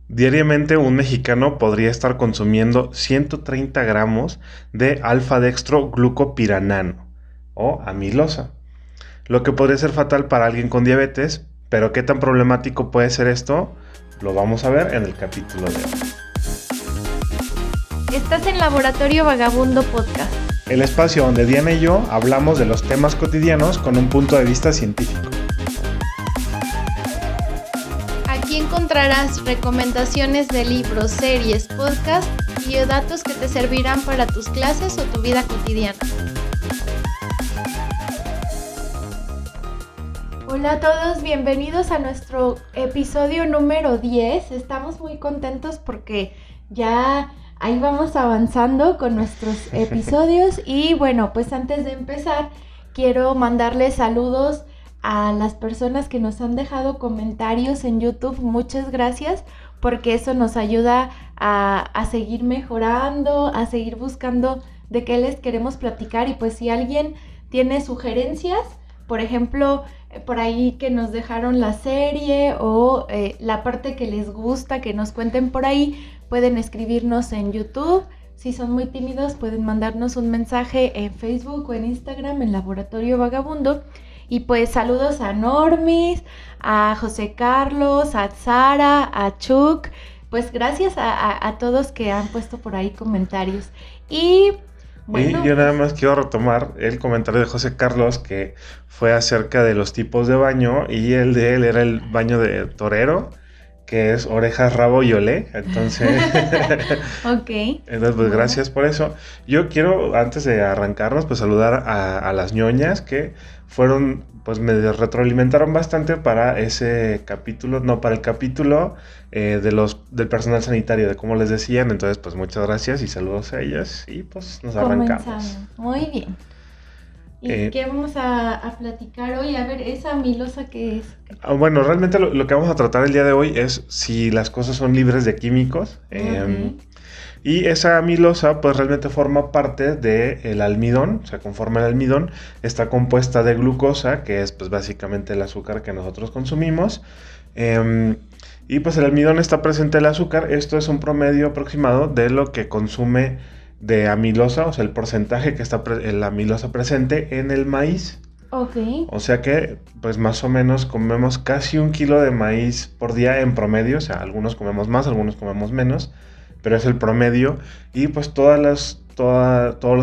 Diariamente un mexicano podría estar consumiendo 130 gramos de alfa-dextroglucopiranano o amilosa, lo que podría ser fatal para alguien con diabetes, pero ¿qué tan problemático puede ser esto? Lo vamos a ver en el capítulo de hoy. Estás en Laboratorio Vagabundo Podcast. El espacio donde Diana y yo hablamos de los temas cotidianos con un punto de vista científico. Aquí encontrarás recomendaciones de libros, series, podcasts y datos que te servirán para tus clases o tu vida cotidiana. Hola a todos, bienvenidos a nuestro episodio número 10. Estamos muy contentos porque ya ahí vamos avanzando con nuestros episodios y bueno, pues antes de empezar quiero mandarles saludos a las personas que nos han dejado comentarios en YouTube. Muchas gracias porque eso nos ayuda a seguir mejorando, a seguir buscando de qué les queremos platicar y pues si alguien tiene sugerencias, por ejemplo, por ahí que nos dejaron la serie o la parte que les gusta, que nos cuenten por ahí, pueden escribirnos en YouTube. Si son muy tímidos, pueden mandarnos un mensaje en Facebook o en Instagram en Laboratorio Vagabundo. Y pues saludos a Normis, a José Carlos, a Sara, a Chuck. Pues gracias a todos que han puesto por ahí comentarios. Y bueno, yo nada más quiero retomar el comentario de José Carlos que fue acerca de los tipos de baño y el de él era el baño de torero, que es orejas, rabo y olé. Entonces, ok. Entonces pues gracias por eso. Yo quiero, antes de arrancarnos, pues saludar a las ñoñas que fueron, pues me retroalimentaron bastante para ese capítulo, no, para el capítulo del personal sanitario, de cómo les decían. Entonces, pues muchas gracias y saludos a ellas y pues nos arrancamos. Muy bien. ¿Y qué vamos a platicar hoy? A ver, ¿esa amilosa qué es? Bueno, realmente lo que vamos a tratar el día de hoy es si las cosas son libres de químicos. Y esa amilosa pues realmente forma parte del almidón, o sea, conforme el almidón está compuesta de glucosa, que es pues básicamente el azúcar que nosotros consumimos. Y pues el almidón está presente en el azúcar. Esto es un promedio aproximado de lo que consume de amilosa, o sea, el porcentaje que está la amilosa presente en el maíz. Ok. O sea que, pues más o menos comemos casi 1 kilo de maíz por día en promedio. O sea, algunos comemos más, algunos comemos menos, pero es el promedio. Y pues todos los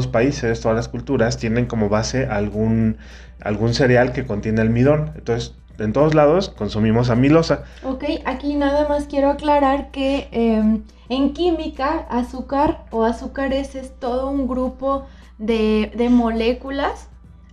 países, todas las culturas tienen como base algún cereal que contiene almidón. Entonces, en todos lados consumimos amilosa. Ok, aquí nada más quiero aclarar que en química, azúcar o azúcares es todo un grupo de moléculas.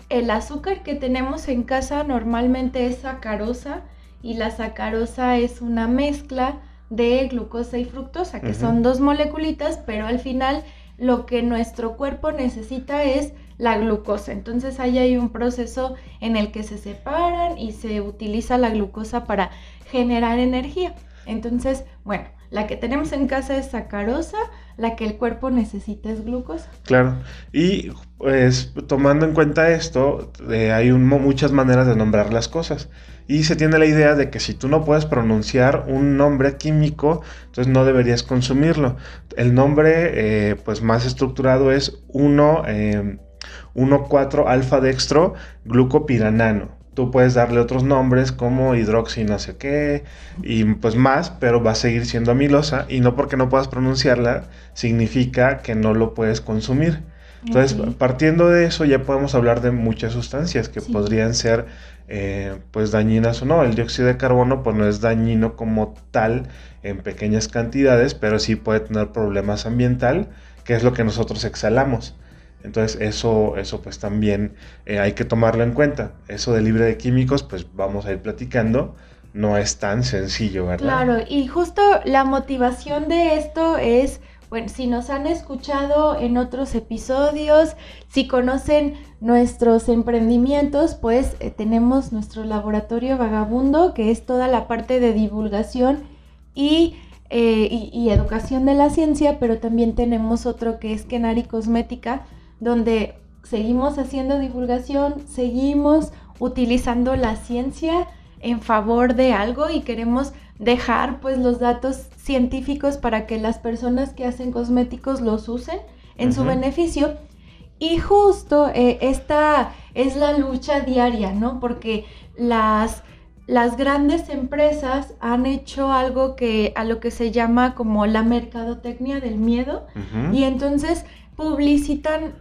El azúcar que tenemos en casa normalmente es sacarosa y la sacarosa es una mezcla de glucosa y fructosa, que son dos moleculitas, pero al final lo que nuestro cuerpo necesita es la glucosa. Entonces ahí hay un proceso en el que se separan y se utiliza la glucosa para generar energía. Entonces, bueno, la que tenemos en casa es sacarosa, la que el cuerpo necesita es glucosa. Claro, y pues tomando en cuenta esto, hay muchas maneras de nombrar las cosas. Y se tiene la idea de que si tú no puedes pronunciar un nombre químico, entonces no deberías consumirlo. El nombre pues más estructurado es 1,4-alfa-dextroglucopiranano. Tú puedes darle otros nombres como hidroxi no sé qué y pues más, pero va a seguir siendo amilosa y no porque no puedas pronunciarla significa que no lo puedes consumir. Entonces, partiendo de eso ya podemos hablar de muchas sustancias que podrían ser pues dañinas o no. El dióxido de carbono pues no es dañino como tal en pequeñas cantidades, pero sí puede tener problemas ambientales, que es lo que nosotros exhalamos. Entonces eso pues también hay que tomarlo en cuenta. Eso de libre de químicos pues vamos a ir platicando. No es tan sencillo, ¿verdad? Claro, y justo la motivación de esto es, bueno, si nos han escuchado en otros episodios, si conocen nuestros emprendimientos, pues tenemos nuestro laboratorio Vagabundo, que es toda la parte de divulgación y educación de la ciencia, pero también tenemos otro que es Kenari Cosmética, donde seguimos haciendo divulgación, seguimos utilizando la ciencia en favor de algo y queremos dejar pues los datos científicos para que las personas que hacen cosméticos los usen en su beneficio. Y justo esta es la lucha diaria, ¿no? Porque las grandes empresas han hecho algo a lo que se llama como la mercadotecnia del miedo, y entonces publicitan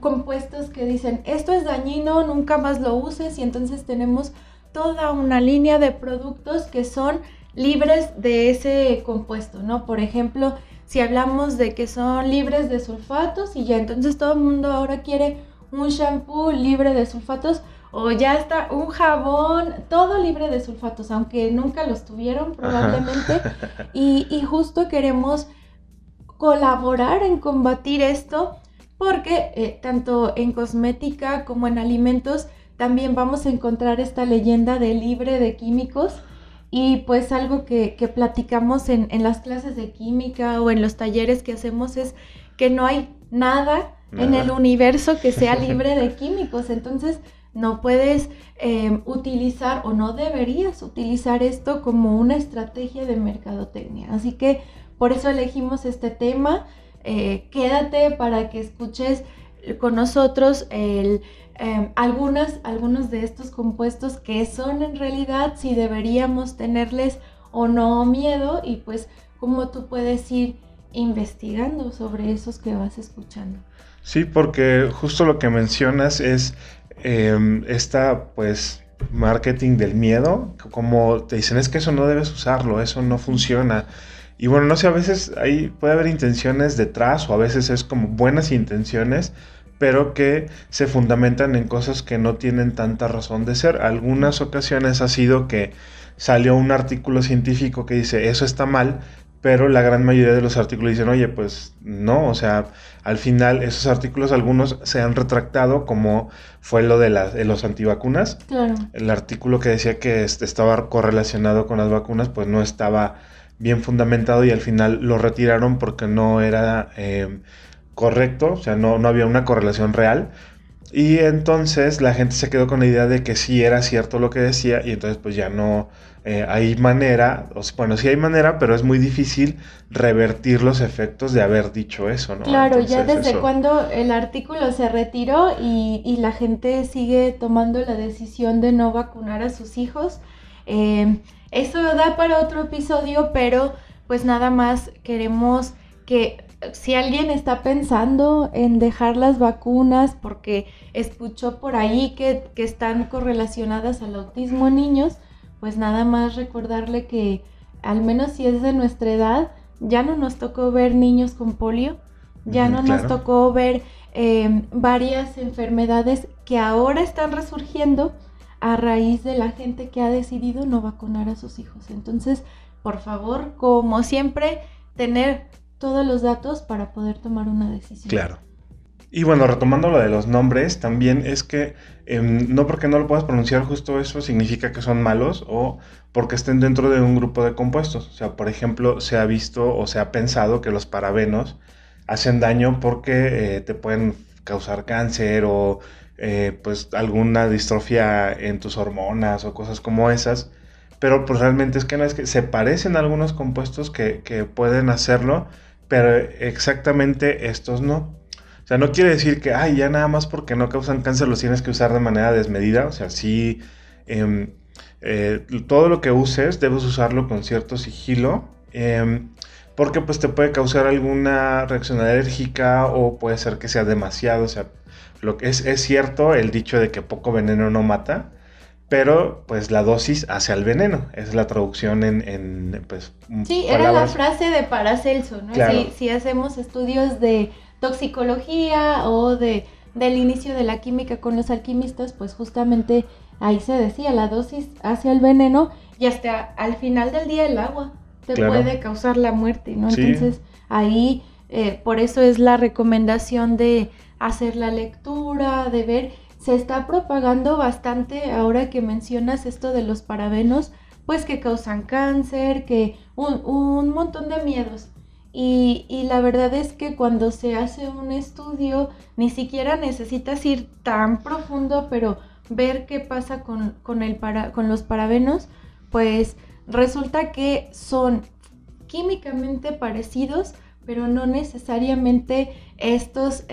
compuestos que dicen, esto es dañino, nunca más lo uses, y entonces tenemos toda una línea de productos que son libres de ese compuesto, ¿no? Por ejemplo, si hablamos de que son libres de sulfatos, y ya entonces todo el mundo ahora quiere un shampoo libre de sulfatos, o ya está un jabón, todo libre de sulfatos, aunque nunca los tuvieron probablemente. Y justo queremos colaborar en combatir esto, porque tanto en cosmética como en alimentos también vamos a encontrar esta leyenda de libre de químicos. Y pues algo que platicamos en las clases de química o en los talleres que hacemos es que no hay nada en el universo que sea libre de químicos. Entonces no puedes utilizar, o no deberías utilizar esto como una estrategia de mercadotecnia. Así que por eso elegimos este tema. Quédate para que escuches con nosotros algunos de estos compuestos, que son en realidad, si deberíamos tenerles o no miedo, y pues cómo tú puedes ir investigando sobre esos que vas escuchando. Sí, porque justo lo que mencionas es esta pues marketing del miedo, como te dicen, es que eso no debes usarlo, eso no funciona. Y bueno, no sé, a veces ahí puede haber intenciones detrás, o a veces es como buenas intenciones, pero que se fundamentan en cosas que no tienen tanta razón de ser. Algunas ocasiones ha sido que salió un artículo científico que dice eso está mal, pero la gran mayoría de los artículos dicen, oye, pues no, o sea, al final esos artículos algunos se han retractado, como fue lo de los antivacunas. Claro. El artículo que decía que estaba correlacionado con las vacunas, pues no estaba bien fundamentado, y al final lo retiraron porque no era correcto, o sea, no había una correlación real. Y entonces la gente se quedó con la idea de que sí era cierto lo que decía, y entonces pues ya no hay manera, bueno, sí hay manera, pero es muy difícil revertir los efectos de haber dicho eso, ¿no? Claro, entonces, ya desde cuando el artículo se retiró y la gente sigue tomando la decisión de no vacunar a sus hijos. Eso da para otro episodio, pero pues nada más queremos que si alguien está pensando en dejar las vacunas porque escuchó por ahí que están correlacionadas al autismo en niños, pues nada más recordarle que al menos si es de nuestra edad, ya no nos tocó ver niños con polio, ya no nos tocó ver varias enfermedades que ahora están resurgiendo a raíz de la gente que ha decidido no vacunar a sus hijos. Entonces, por favor, como siempre, tener todos los datos para poder tomar una decisión. Claro. Y bueno, retomando lo de los nombres, también es que no porque no lo puedas pronunciar justo eso significa que son malos, o porque estén dentro de un grupo de compuestos. O sea, por ejemplo, se ha visto o se ha pensado que los parabenos hacen daño porque te pueden causar cáncer o pues alguna distrofia en tus hormonas o cosas como esas. Pero pues realmente es que no, es que se parecen a algunos compuestos que pueden hacerlo, pero exactamente estos no. O sea, no quiere decir que, ya nada más porque no causan cáncer los tienes que usar de manera desmedida. O sea, sí, todo lo que uses debes usarlo con cierto sigilo, porque pues te puede causar alguna reacción alérgica, o puede ser que sea demasiado. O sea, lo que es cierto el dicho de que poco veneno no mata, pero pues la dosis hace al veneno. Esa es la traducción en pues sí, palabras. Era la frase de Paracelso, ¿no? Claro. Si hacemos estudios de toxicología o del inicio de la química con los alquimistas, pues justamente ahí se decía, la dosis hace al veneno, y hasta al final del día el agua te puede causar la muerte, ¿no? Sí. Entonces ahí, por eso es la recomendación de hacer la lectura, de ver. Se está propagando bastante ahora que mencionas esto de los parabenos, pues que causan cáncer, que un montón de miedos. Y la verdad es que cuando se hace un estudio, ni siquiera necesitas ir tan profundo, pero ver qué pasa con los parabenos, pues resulta que son químicamente parecidos, pero no necesariamente estos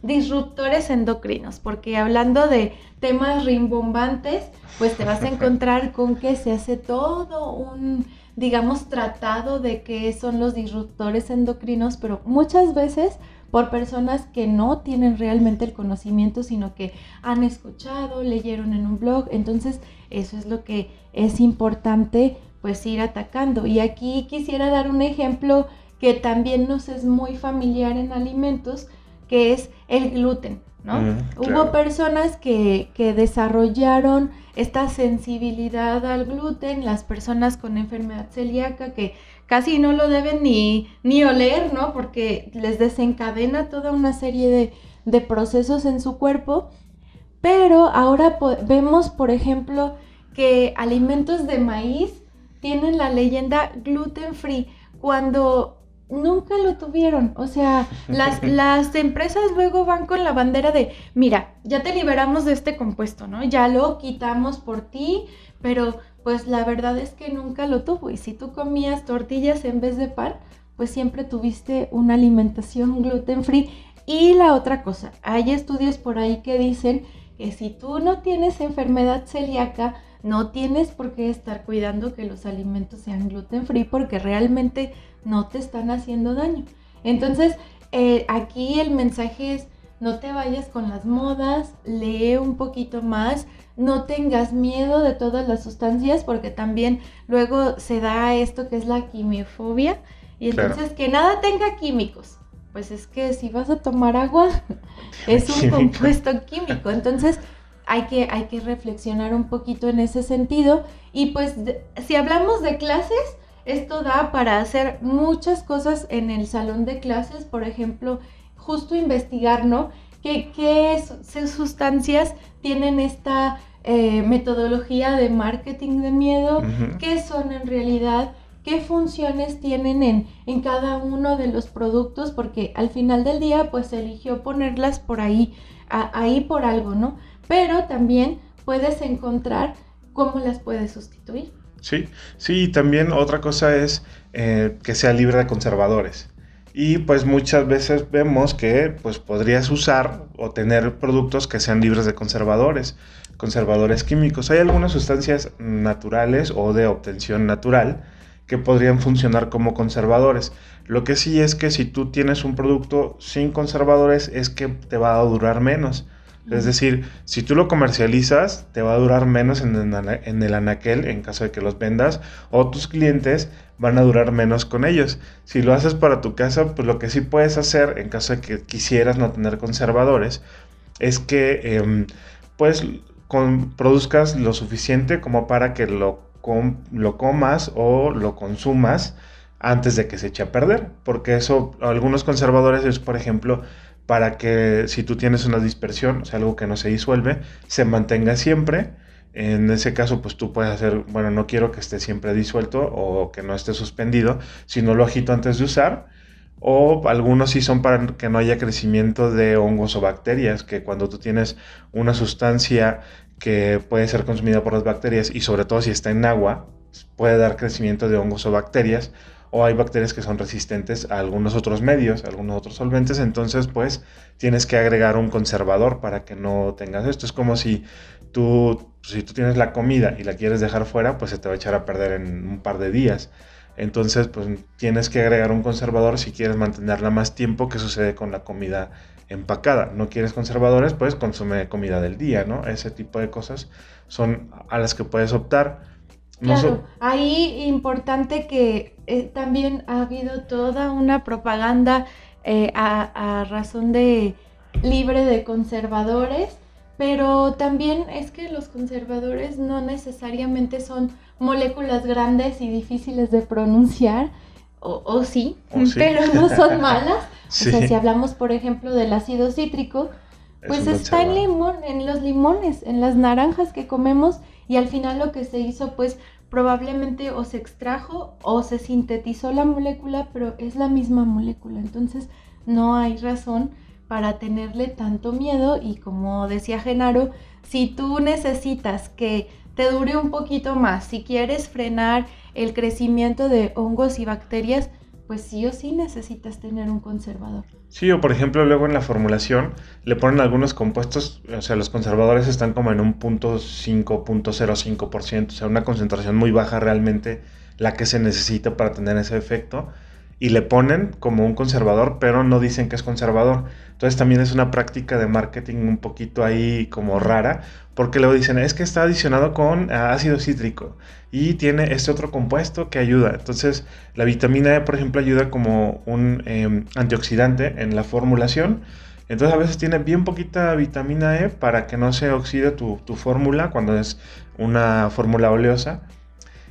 disruptores endocrinos, porque hablando de temas rimbombantes, pues te vas a encontrar con que se hace todo un, digamos, tratado de qué son los disruptores endocrinos, pero muchas veces por personas que no tienen realmente el conocimiento, sino que han escuchado, leyeron en un blog. Entonces eso es lo que es importante pues ir atacando. Y aquí quisiera dar un ejemplo que también nos es muy familiar en alimentos, que es el gluten, ¿no? Claro. Hubo personas que desarrollaron esta sensibilidad al gluten, las personas con enfermedad celíaca que casi no lo deben ni oler, ¿no? Porque les desencadena toda una serie de procesos en su cuerpo. Pero ahora vemos, por ejemplo, que alimentos de maíz tienen la leyenda gluten free cuando nunca lo tuvieron. O sea, las empresas luego van con la bandera de, mira, ya te liberamos de este compuesto, ¿no? Ya lo quitamos por ti, pero pues la verdad es que nunca lo tuvo. Y si tú comías tortillas en vez de pan, pues siempre tuviste una alimentación gluten free. Y la otra cosa, hay estudios por ahí que dicen que si tú no tienes enfermedad celíaca, no tienes por qué estar cuidando que los alimentos sean gluten free porque realmente no te están haciendo daño. Entonces, aquí el mensaje es, no te vayas con las modas, lee un poquito más, no tengas miedo de todas las sustancias porque también luego se da esto que es la quimiofobia y entonces que nada tenga químicos. Pues es que si vas a tomar agua, es un compuesto químico. Entonces hay que reflexionar un poquito en ese sentido. Y pues si hablamos de clases, esto da para hacer muchas cosas en el salón de clases. Por ejemplo, justo investigar, ¿no? ¿Qué sustancias tienen esta metodología de marketing de miedo? Uh-huh. ¿Qué son en realidad? ¿Qué funciones tienen en cada uno de los productos? Porque al final del día, pues se eligió ponerlas por ahí por algo, ¿no? Pero también puedes encontrar cómo las puedes sustituir. Sí, también otra cosa es que sea libre de conservadores. Y pues muchas veces vemos que pues podrías usar o tener productos que sean libres de conservadores químicos. Hay algunas sustancias naturales o de obtención natural que podrían funcionar como conservadores. Lo que sí es que si tú tienes un producto sin conservadores es que te va a durar menos. Es decir, si tú lo comercializas, te va a durar menos en el anaquel en caso de que los vendas, o tus clientes van a durar menos con ellos. Si lo haces para tu casa, pues lo que sí puedes hacer en caso de que quisieras no tener conservadores es que pues produzcas lo suficiente como para que lo comas o lo consumas antes de que se eche a perder, porque eso, algunos conservadores es, por ejemplo, para que si tú tienes una dispersión, o sea, algo que no se disuelve, se mantenga siempre. En ese caso, pues tú puedes hacer, bueno, no quiero que esté siempre disuelto o que no esté suspendido, sino lo agito antes de usar. O algunos sí son para que no haya crecimiento de hongos o bacterias, que cuando tú tienes una sustancia que puede ser consumida por las bacterias y sobre todo si está en agua, puede dar crecimiento de hongos o bacterias, o hay bacterias que son resistentes a algunos otros medios, a algunos otros solventes, entonces pues tienes que agregar un conservador para que no tengas esto. Es como si tú tienes la comida y la quieres dejar fuera, pues se te va a echar a perder en un par de días. Entonces pues tienes que agregar un conservador si quieres mantenerla más tiempo, que sucede con la comida empacada. No quieres conservadores, pues consume comida del día, ¿no? Ese tipo de cosas son a las que puedes optar. Claro, ahí importante que también ha habido toda una propaganda a razón de libre de conservadores, pero también es que los conservadores no necesariamente son moléculas grandes y difíciles de pronunciar, o sí, pero no son malas. Sí. O sea, si hablamos, por ejemplo, del ácido cítrico, pues está en limón, en los limones, en las naranjas que comemos, y al final lo que se hizo, pues probablemente o se extrajo o se sintetizó la molécula, pero es la misma molécula. Entonces no hay razón para tenerle tanto miedo. Y como decía Genaro, si tú necesitas que te dure un poquito más. Si quieres frenar el crecimiento de hongos y bacterias, pues sí o sí necesitas tener un conservador. Sí, o por ejemplo luego en la formulación le ponen algunos compuestos, o sea, los conservadores están como en un 0.5%, o sea, una concentración muy baja realmente la que se necesita para tener ese efecto, y le ponen como un conservador, pero no dicen que es conservador. Entonces también es una práctica de marketing un poquito ahí como rara, porque luego dicen, es que está adicionado con ácido cítrico y tiene este otro compuesto que ayuda. Entonces la vitamina E, por ejemplo, ayuda como un antioxidante en la formulación. Entonces a veces tiene bien poquita vitamina E para que no se oxide tu fórmula cuando es una fórmula oleosa.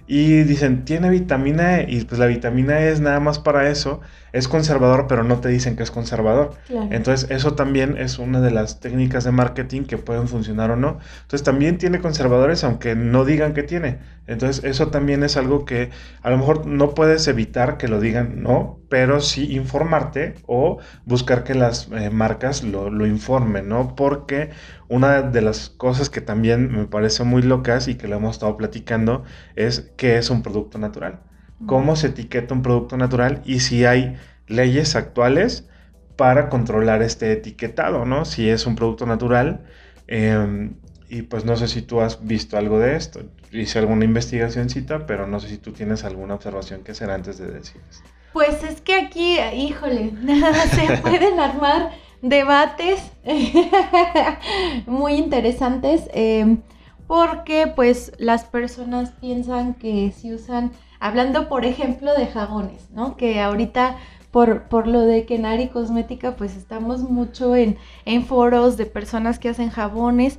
Y dicen, tiene vitamina E, y pues la vitamina E es nada más para eso, es conservador, pero no te dicen que es conservador. Claro. Entonces eso también es una de las técnicas de marketing que pueden funcionar o no. Entonces también tiene conservadores aunque no digan que tiene. Entonces eso también es algo que a lo mejor no puedes evitar que lo digan, no, pero sí informarte o buscar que las marcas lo informen, ¿no? Porque una de las cosas que también me parece muy locas y que lo hemos estado platicando es qué es un producto natural, cómo se etiqueta un producto natural y si hay leyes actuales para controlar este etiquetado, ¿no? Si es un producto natural, y pues no sé si tú has visto algo de esto. Hice alguna investigacióncita, pero no sé si tú tienes alguna observación que hacer antes de decir esto. Pues es que aquí, híjole, se pueden armar debates muy interesantes, porque pues las personas piensan que si usan, hablando por ejemplo de jabones, ¿no? Que ahorita por lo de Kenari Cosmética pues estamos mucho en foros de personas que hacen jabones,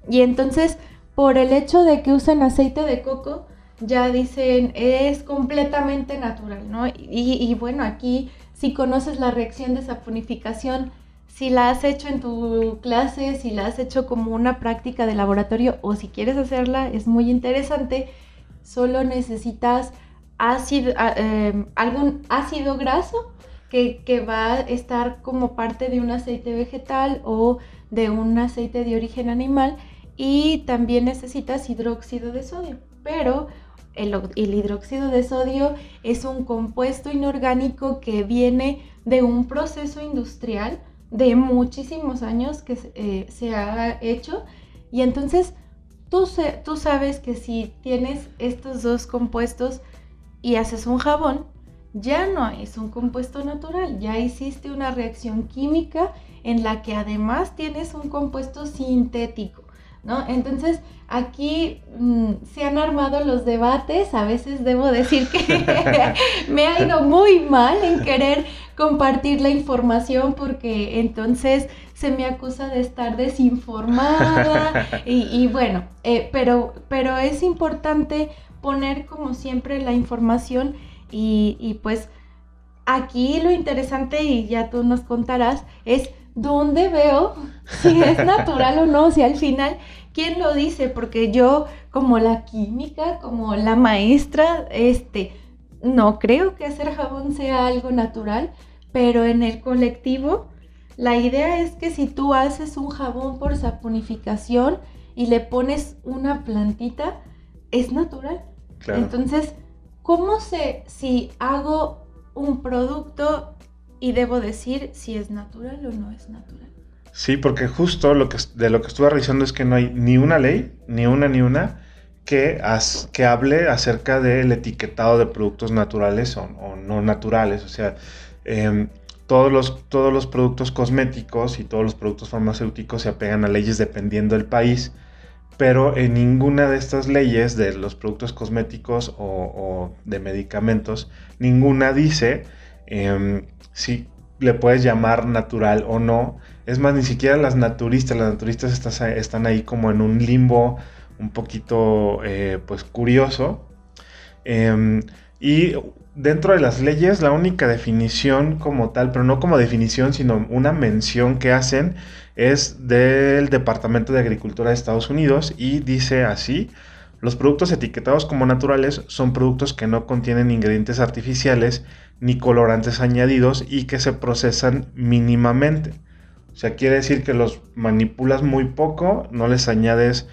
y entonces por el hecho de que usan aceite de coco ya dicen es completamente natural, ¿no? Y bueno, aquí si conoces la reacción de saponificación, si la has hecho en tu clase, si la has hecho como una práctica de laboratorio o si quieres hacerla, es muy interesante. Solo necesitas algún ácido graso que va a estar como parte de un aceite vegetal o de un aceite de origen animal, y también necesitas hidróxido de sodio, pero el hidróxido de sodio es un compuesto inorgánico que viene de un proceso industrial de muchísimos años que se ha hecho, y entonces tú sabes que si tienes estos dos compuestos y haces un jabón, ya no es un compuesto natural, ya hiciste una reacción química en la que además tienes un compuesto sintético, ¿no? Entonces aquí se han armado los debates. A veces debo decir que me ha ido muy mal en querer compartir la información, porque entonces se me acusa de estar desinformada y bueno, pero es importante poner como siempre la información, y pues aquí lo interesante, y ya tú nos contarás, es dónde veo si es natural o no, si al final, ¿quién lo dice? Porque yo, como la química, como la maestra, no creo que hacer jabón sea algo natural, pero en el colectivo, la idea es que si tú haces un jabón por saponificación y le pones una plantita, es natural. Claro. Entonces, ¿cómo sé si hago un producto y debo decir si es natural o no es natural? Sí, porque justo de lo que estuve revisando es que no hay ni una ley, ni una, que hable acerca del etiquetado de productos naturales o no naturales. O sea, todos los productos cosméticos y todos los productos farmacéuticos se apegan a leyes dependiendo del país, pero en ninguna de estas leyes de los productos cosméticos o de medicamentos, ninguna dice si le puedes llamar natural o no. Es más, ni siquiera las naturistas están ahí como en un limbo un poquito pues curioso. Y dentro de las leyes, la única definición como tal, pero no como definición, sino una mención que hacen, es del Departamento de Agricultura de Estados Unidos, y dice así: los productos etiquetados como naturales son productos que no contienen ingredientes artificiales ni colorantes añadidos y que se procesan mínimamente. O sea, quiere decir que los manipulas muy poco, no les añades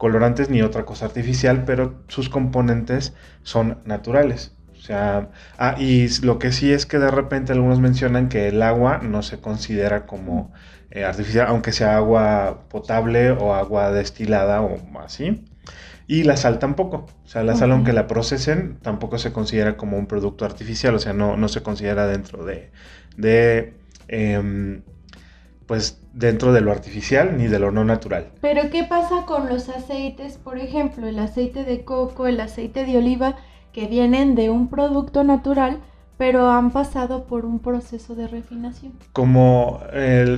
colorantes ni otra cosa artificial, pero sus componentes son naturales. O sea, y lo que sí es que de repente algunos mencionan que el agua no se considera como artificial, aunque sea agua potable o agua destilada o así. Y la sal tampoco. O sea, la sal, aunque la procesen, tampoco se considera como un producto artificial. O sea, no se considera dentro pues dentro de lo artificial ni de lo no natural. Pero ¿qué pasa con los aceites? Por ejemplo, el aceite de coco, el aceite de oliva, que vienen de un producto natural, pero han pasado por un proceso de refinación. Como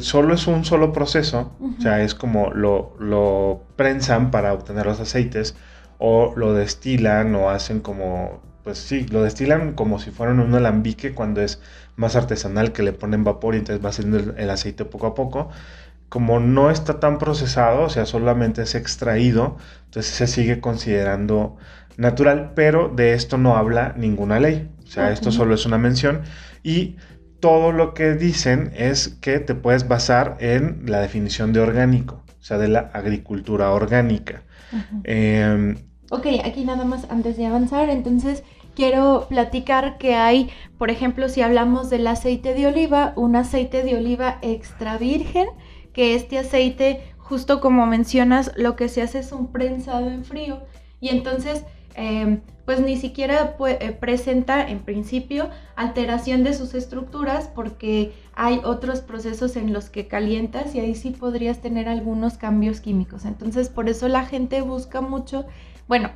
solo es un solo proceso, o sea, es como lo prensan para obtener los aceites, o lo destilan, o hacen como, pues sí, lo destilan como si fueran un alambique cuando es más artesanal, que le ponen vapor y entonces va haciendo el aceite poco a poco. Como no está tan procesado, o sea, solamente es extraído, entonces se sigue considerando natural, pero de esto no habla ninguna ley. O sea, esto solo es una mención y todo lo que dicen es que te puedes basar en la definición de orgánico, o sea, de la agricultura orgánica. Ok, aquí nada más antes de avanzar, entonces quiero platicar que hay, por ejemplo, si hablamos del aceite de oliva, un aceite de oliva extra virgen, que este aceite, justo como mencionas, lo que se hace es un prensado en frío y entonces pues ni siquiera presenta en principio alteración de sus estructuras porque hay otros procesos en los que calientas y ahí sí podrías tener algunos cambios químicos. Entonces por eso la gente busca mucho, bueno,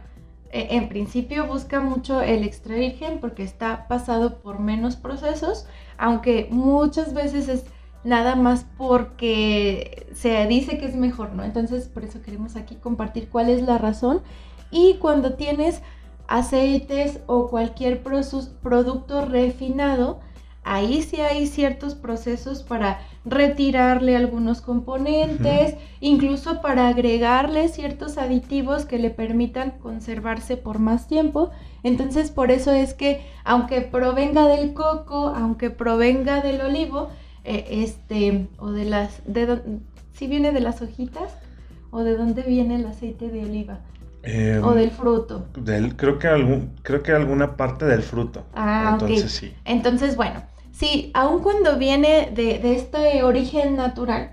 en principio busca mucho el extra virgen porque está pasado por menos procesos, aunque muchas veces es nada más porque se dice que es mejor, ¿no? Entonces por eso queremos aquí compartir cuál es la razón. Y cuando tienes aceites o cualquier producto refinado, ahí sí hay ciertos procesos para retirarle algunos componentes, incluso para agregarle ciertos aditivos que le permitan conservarse por más tiempo. Entonces por eso es que aunque provenga del coco, aunque provenga del olivo, o de las, ¿sí viene de las hojitas? ¿O de dónde viene el aceite de oliva? ¿O del fruto? Creo que alguna parte del fruto. Entonces ok. sí. Entonces, bueno, sí, aun cuando viene de este origen natural,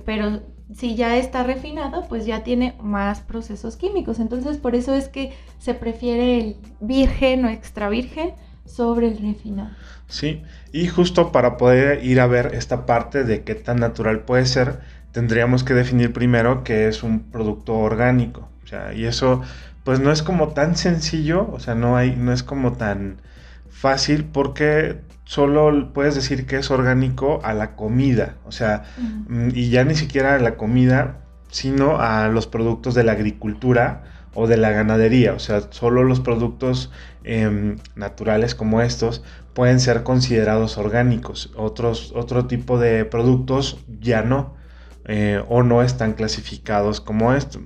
pero si ya está refinado, pues ya tiene más procesos químicos. Entonces, por eso es que se prefiere el virgen o extra virgen sobre el refinado. Sí, y justo para poder ir a ver esta parte de qué tan natural puede ser, tendríamos que definir primero qué es un producto orgánico. O sea, y eso pues no es como tan sencillo, o sea, no es como tan fácil porque solo puedes decir que es orgánico a la comida, o sea, y ya ni siquiera a la comida, sino a los productos de la agricultura o de la ganadería, o sea, solo los productos naturales como estos pueden ser considerados orgánicos, otro tipo de productos ya no, o no están clasificados como esto.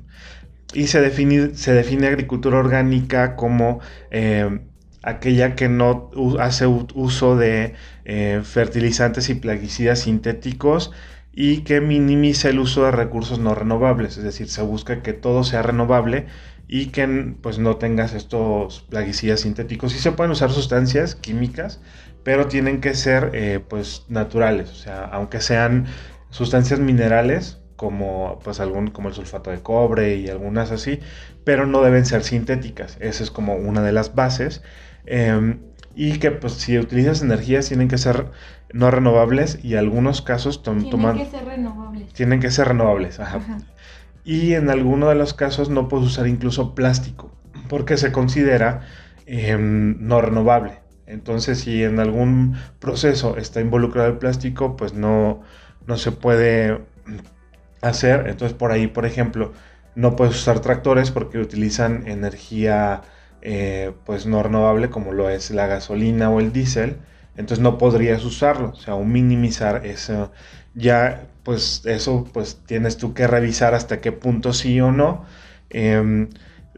Y se define agricultura orgánica como aquella que no hace uso de fertilizantes y plaguicidas sintéticos y que minimiza el uso de recursos no renovables, es decir, se busca que todo sea renovable y que pues no tengas estos plaguicidas sintéticos. Sí se pueden usar sustancias químicas, pero tienen que ser pues naturales, o sea, aunque sean sustancias minerales, como pues como el sulfato de cobre y algunas así, pero no deben ser sintéticas. Esa es como una de las bases. Y que pues si utilizas energías tienen que ser no renovables y en algunos casos tienen que ser renovables. Tienen que ser renovables, ajá. Y en algunos de los casos no puedes usar incluso plástico porque se considera no renovable. Entonces si en algún proceso está involucrado el plástico, pues no se puede hacer. Entonces por ahí, por ejemplo, no puedes usar tractores porque utilizan energía pues no renovable como lo es la gasolina o el diésel. Entonces no podrías usarlo, o sea, o minimizar eso. Ya pues eso pues tienes tú que revisar hasta qué punto sí o no.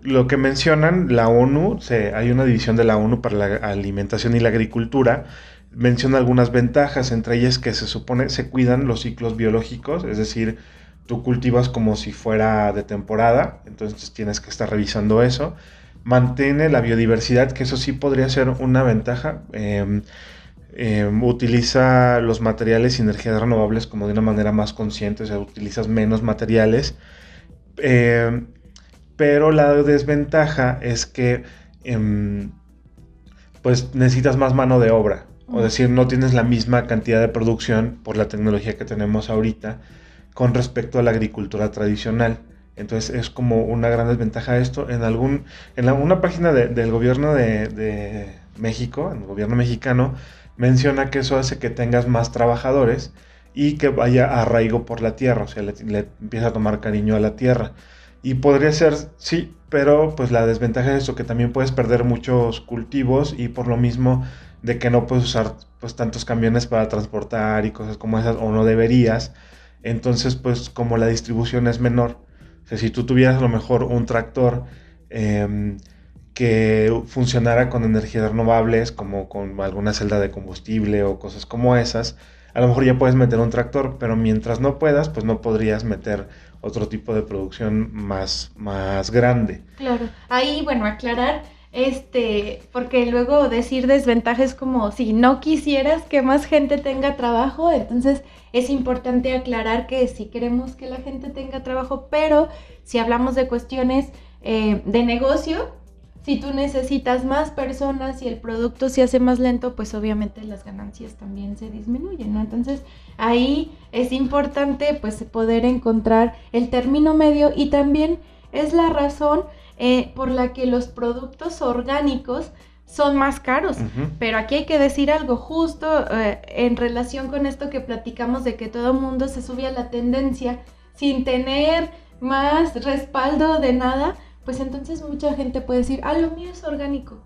Lo que mencionan la ONU, hay una división de la ONU para la alimentación y la agricultura, menciona algunas ventajas, entre ellas que se supone se cuidan los ciclos biológicos, es decir, tú cultivas como si fuera de temporada, entonces tienes que estar revisando eso. Mantiene la biodiversidad, que eso sí podría ser una ventaja. Utiliza los materiales y energías renovables como de una manera más consciente, o sea, utilizas menos materiales. Pero la desventaja es que pues necesitas más mano de obra. O decir, no tienes la misma cantidad de producción por la tecnología que tenemos ahorita con respecto a la agricultura tradicional. Entonces es como una gran desventaja esto. En una página del gobierno de México, el gobierno mexicano, menciona que eso hace que tengas más trabajadores y que vaya arraigo por la tierra, o sea, le empieza a tomar cariño a la tierra. Y podría ser, sí, pero pues la desventaja es eso, que también puedes perder muchos cultivos y por lo mismo de que no puedes usar pues tantos camiones para transportar y cosas como esas, o no deberías. Entonces pues como la distribución es menor, o sea, si tú tuvieras a lo mejor un tractor que funcionara con energías renovables, como con alguna celda de combustible o cosas como esas, a lo mejor ya puedes meter un tractor, pero mientras no puedas, pues no podrías meter otro tipo de producción más grande. Claro, ahí, bueno, aclarar, porque luego decir desventaja es como si no quisieras que más gente tenga trabajo, entonces es importante aclarar que sí queremos que la gente tenga trabajo, pero si hablamos de cuestiones de negocio, si tú necesitas más personas y el producto se hace más lento, pues obviamente las ganancias también se disminuyen, ¿no? Entonces ahí es importante pues poder encontrar el término medio y también es la razón por la que los productos orgánicos son más caros. Uh-huh. Pero aquí hay que decir algo justo en relación con esto que platicamos de que todo el mundo se sube a la tendencia sin tener más respaldo de nada, pues entonces mucha gente puede decir, lo mío es orgánico,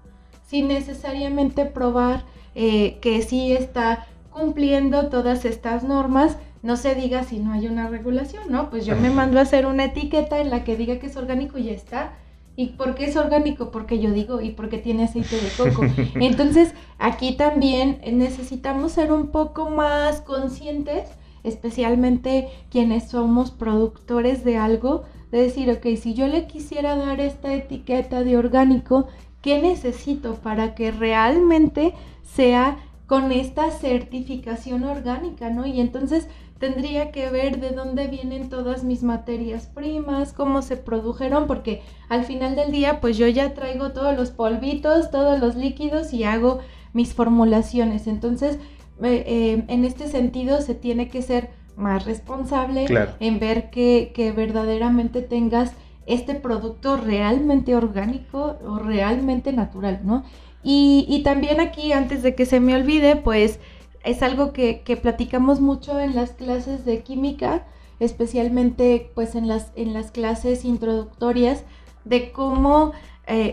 sin necesariamente probar que sí está cumpliendo todas estas normas. No se diga si no hay una regulación, ¿no? Pues yo me mando a hacer una etiqueta en la que diga que es orgánico y ya está. ¿Y por qué es orgánico? Porque yo digo, y porque tiene aceite de coco. Entonces, aquí también necesitamos ser un poco más conscientes, especialmente quienes somos productores de algo, de decir, ok, si yo le quisiera dar esta etiqueta de orgánico, ¿qué necesito para que realmente sea con esta certificación orgánica, ¿no? Y entonces tendría que ver de dónde vienen todas mis materias primas, cómo se produjeron, porque al final del día, pues yo ya traigo todos los polvitos, todos los líquidos y hago mis formulaciones. Entonces, en este sentido, se tiene que ser más responsable, claro, en ver que verdaderamente tengas este producto realmente orgánico o realmente natural, ¿no? Y también aquí, antes de que se me olvide, pues es algo que platicamos mucho en las clases de química, especialmente pues en las clases introductorias, de cómo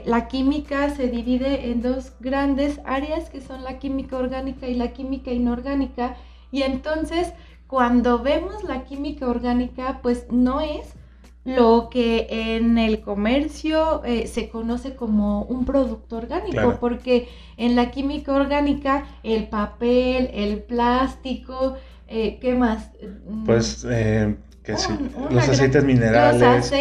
la química se divide en dos grandes áreas, que son la química orgánica y la química inorgánica, y entonces cuando vemos la química orgánica, pues no es lo que en el comercio se conoce como un producto orgánico, claro, porque en la química orgánica el papel, el plástico, ¿qué más? Pues los aceites minerales.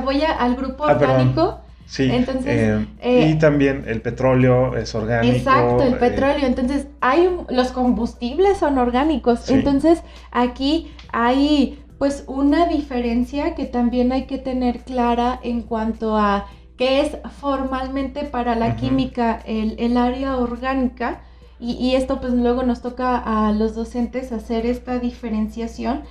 Voy al grupo orgánico. Perdón. Sí, entonces, y también el petróleo es orgánico. Exacto, el petróleo. Entonces, los combustibles son orgánicos. Sí. Entonces, aquí hay pues una diferencia que también hay que tener clara en cuanto a qué es formalmente para la química el área orgánica. Y esto pues luego nos toca a los docentes hacer esta diferenciación,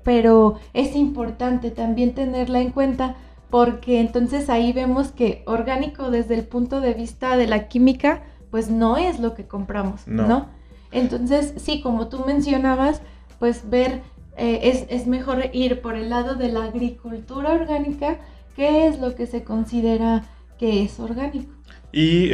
pero es importante también tenerla en cuenta, porque entonces ahí vemos que orgánico desde el punto de vista de la química, pues no es lo que compramos, ¿no? Entonces, sí, como tú mencionabas, pues ver, es mejor ir por el lado de la agricultura orgánica, qué es lo que se considera que es orgánico. Y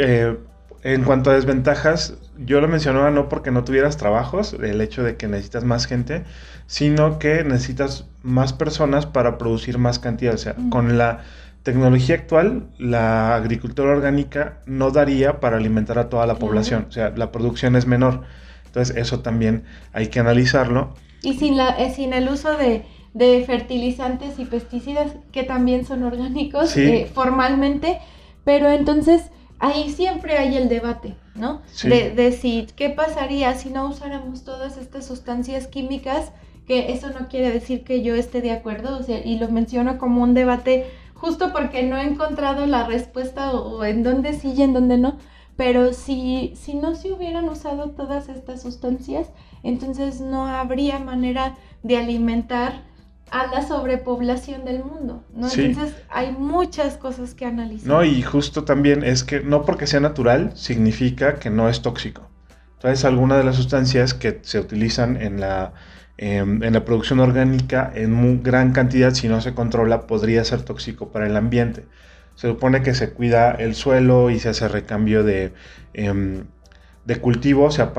en cuanto a desventajas, yo lo mencionaba no porque no tuvieras trabajos, el hecho de que necesitas más gente, sino que necesitas más personas para producir más cantidad. O sea, con la tecnología actual, la agricultura orgánica no daría para alimentar a toda la población. O sea, la producción es menor. Entonces, eso también hay que analizarlo. Y sin el uso de de fertilizantes y pesticidas que también son orgánicos formalmente, pero entonces ahí siempre hay el debate, ¿no? Sí. De si, ¿qué pasaría si no usáramos todas estas sustancias químicas? Que eso no quiere decir que yo esté de acuerdo, o sea, y lo menciono como un debate justo porque no he encontrado la respuesta o en dónde sí y en dónde no, pero si no se hubieran usado todas estas sustancias, entonces no habría manera de alimentar a la sobrepoblación del mundo, ¿no? Sí. Entonces hay muchas cosas que analizar. No, y justo también es que no porque sea natural significa que no es tóxico. Entonces, algunas de las sustancias que se utilizan en la producción orgánica en gran cantidad, si no se controla, podría ser tóxico para el ambiente. Se supone que se cuida el suelo y se hace recambio de cultivo, o sea,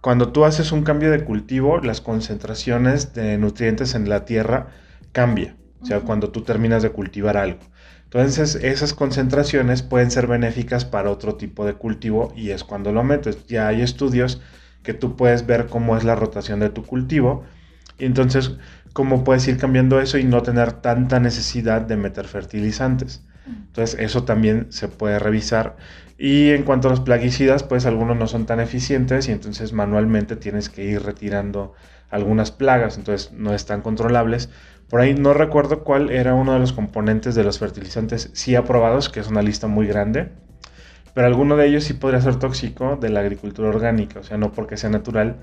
cuando tú haces un cambio de cultivo, las concentraciones de nutrientes en la tierra cambian, o sea, cuando tú terminas de cultivar algo. Entonces, esas concentraciones pueden ser benéficas para otro tipo de cultivo y es cuando lo metes. Ya hay estudios que tú puedes ver cómo es la rotación de tu cultivo y entonces cómo puedes ir cambiando eso y no tener tanta necesidad de meter fertilizantes. Entonces, eso también se puede revisar. Y en cuanto a los plaguicidas, pues algunos no son tan eficientes y entonces manualmente tienes que ir retirando algunas plagas, entonces no están controlables. Por ahí no recuerdo cuál era uno de los componentes de los fertilizantes sí aprobados, que es una lista muy grande, pero alguno de ellos sí podría ser tóxico de la agricultura orgánica, o sea, no porque sea natural,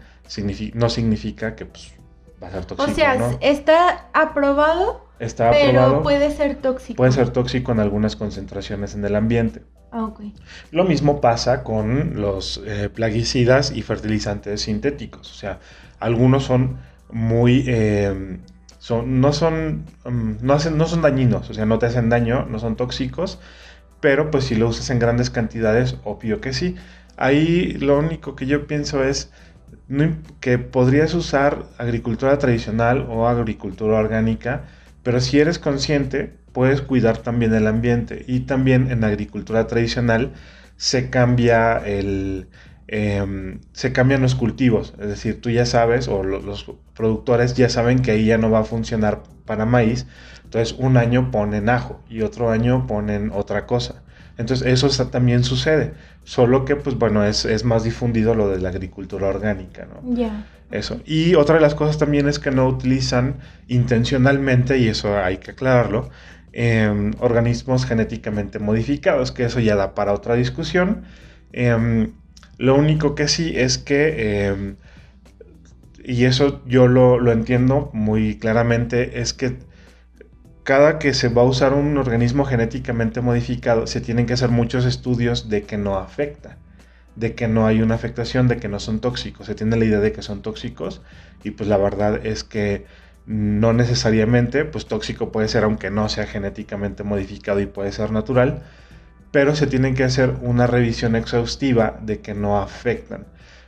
no significa que pues, va a ser tóxico. O sea, ¿no? Está aprobado, pero puede ser tóxico. Puede ser tóxico en algunas concentraciones en el ambiente. Okay. Lo mismo pasa con los plaguicidas y fertilizantes sintéticos. O sea, algunos son muy... no son dañinos, o sea, no te hacen daño, no son tóxicos, pero pues si lo usas en grandes cantidades, obvio que sí. Ahí lo único que yo pienso es que podrías usar agricultura tradicional o agricultura orgánica, pero si eres consciente, puedes cuidar también el ambiente. Y también en agricultura tradicional se cambian los cultivos. Es decir, tú ya sabes, o los productores ya saben que ahí ya no va a funcionar para maíz. Entonces un año ponen ajo y otro año ponen otra cosa. Entonces eso también sucede. Solo que, pues bueno, es más difundido lo de la agricultura orgánica, ¿no? Ya. Eso. Y otra de las cosas también es que no utilizan intencionalmente, y eso hay que aclararlo, organismos genéticamente modificados, que eso ya da para otra discusión. Lo único que sí es que, y eso yo lo entiendo muy claramente, es que cada que se va a usar un organismo genéticamente modificado, se tienen que hacer muchos estudios de que no afecta, de que no hay una afectación, de que no son tóxicos. Se tiene la idea de que son tóxicos y pues la verdad es que no necesariamente, pues tóxico puede ser aunque no sea genéticamente modificado y puede ser natural, pero se tiene que hacer una revisión exhaustiva de que no afectan.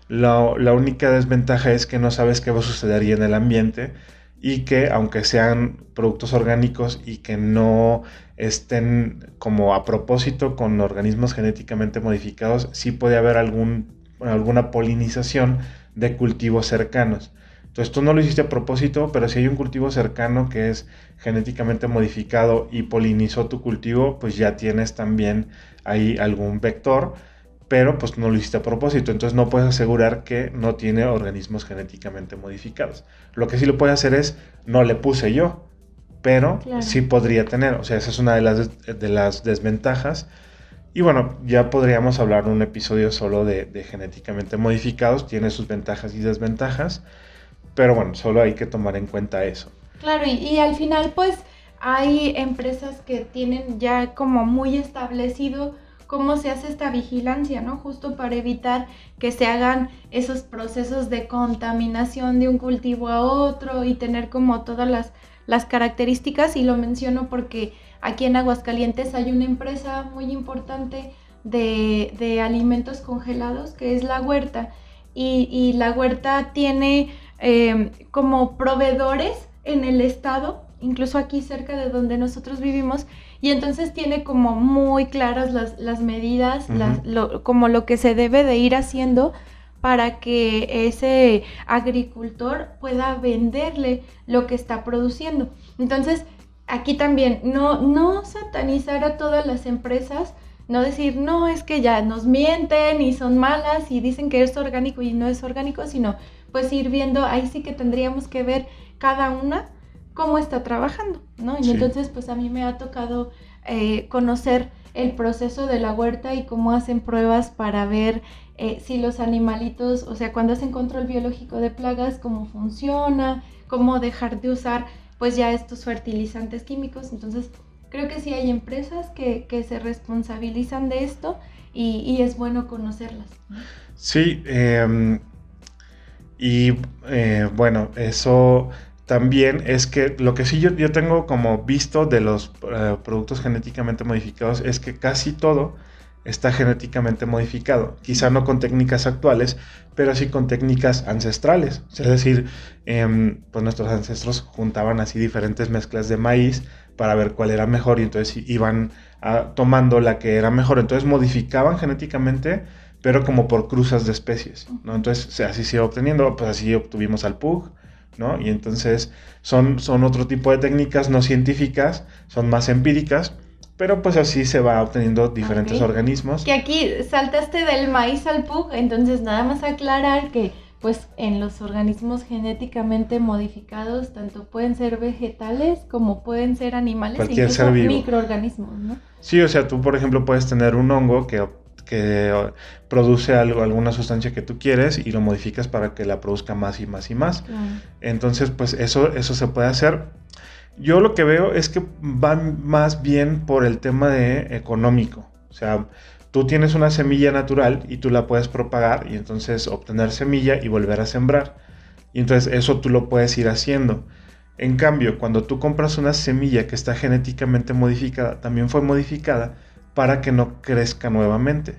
La única desventaja es que no sabes qué va a suceder ahí en el ambiente y que aunque sean productos orgánicos y que no estén como a propósito con organismos genéticamente modificados, sí puede haber alguna polinización de cultivos cercanos. Entonces tú no lo hiciste a propósito, pero si hay un cultivo cercano que es genéticamente modificado y polinizó tu cultivo, pues ya tienes también ahí algún vector, pero pues no lo hiciste a propósito, entonces no puedes asegurar que no tiene organismos genéticamente modificados. Lo que sí lo puedes hacer es, no le puse yo, pero claro, sí podría tener, o sea, esa es una de las desventajas. Y bueno, ya podríamos hablar de un episodio solo de genéticamente modificados, tiene sus ventajas y desventajas, pero bueno, solo hay que tomar en cuenta eso. Claro, y al final pues hay empresas que tienen ya como muy establecido cómo se hace esta vigilancia, ¿no? Justo para evitar que se hagan esos procesos de contaminación de un cultivo a otro y tener como todas las características, y lo menciono porque aquí en Aguascalientes hay una empresa muy importante de alimentos congelados que es La Huerta, y La Huerta tiene como proveedores en el estado, incluso aquí cerca de donde nosotros vivimos, y entonces tiene como muy claras las medidas, como lo que se debe de ir haciendo para que ese agricultor pueda venderle lo que está produciendo. Entonces, aquí también, no satanizar a todas las empresas, no decir, no, es que ya nos mienten y son malas y dicen que es orgánico y no es orgánico, sino pues ir viendo, ahí sí que tendríamos que ver cada una cómo está trabajando, ¿no? Y entonces, pues a mí me ha tocado conocer el proceso de la huerta y cómo hacen pruebas para ver si los animalitos, o sea, cuando hacen control biológico de plagas, cómo funciona, cómo dejar de usar pues ya estos fertilizantes químicos. Entonces, creo que sí hay empresas que se responsabilizan de esto y es bueno conocerlas, ¿no? Sí, bueno, eso también es que lo que sí yo tengo como visto de los productos genéticamente modificados es que casi todo está genéticamente modificado, quizá no con técnicas actuales, pero sí con técnicas ancestrales. Es decir, pues nuestros ancestros juntaban así diferentes mezclas de maíz para ver cuál era mejor y entonces iban tomando la que era mejor. Entonces modificaban genéticamente, pero como por cruzas de especies, ¿no? Entonces así se iba obteniendo, pues así obtuvimos al pug, ¿no? Y entonces son otro tipo de técnicas no científicas, son más empíricas, pero pues así se va obteniendo diferentes organismos. Que aquí saltaste del maíz al pug, entonces nada más aclarar que pues en los organismos genéticamente modificados tanto pueden ser vegetales como pueden ser animales, cualquier incluso ser vivo, microorganismos, ¿no? Sí, o sea, tú por ejemplo puedes tener un hongo que produce alguna sustancia que tú quieres y lo modificas para que la produzca más y más y más. Entonces, pues eso se puede hacer. Yo lo que veo es que van más bien por el tema de económico. O sea, tú tienes una semilla natural y tú la puedes propagar y entonces obtener semilla y volver a sembrar. Y entonces eso tú lo puedes ir haciendo. En cambio, cuando tú compras una semilla que está genéticamente modificada, también fue modificada para que no crezca nuevamente.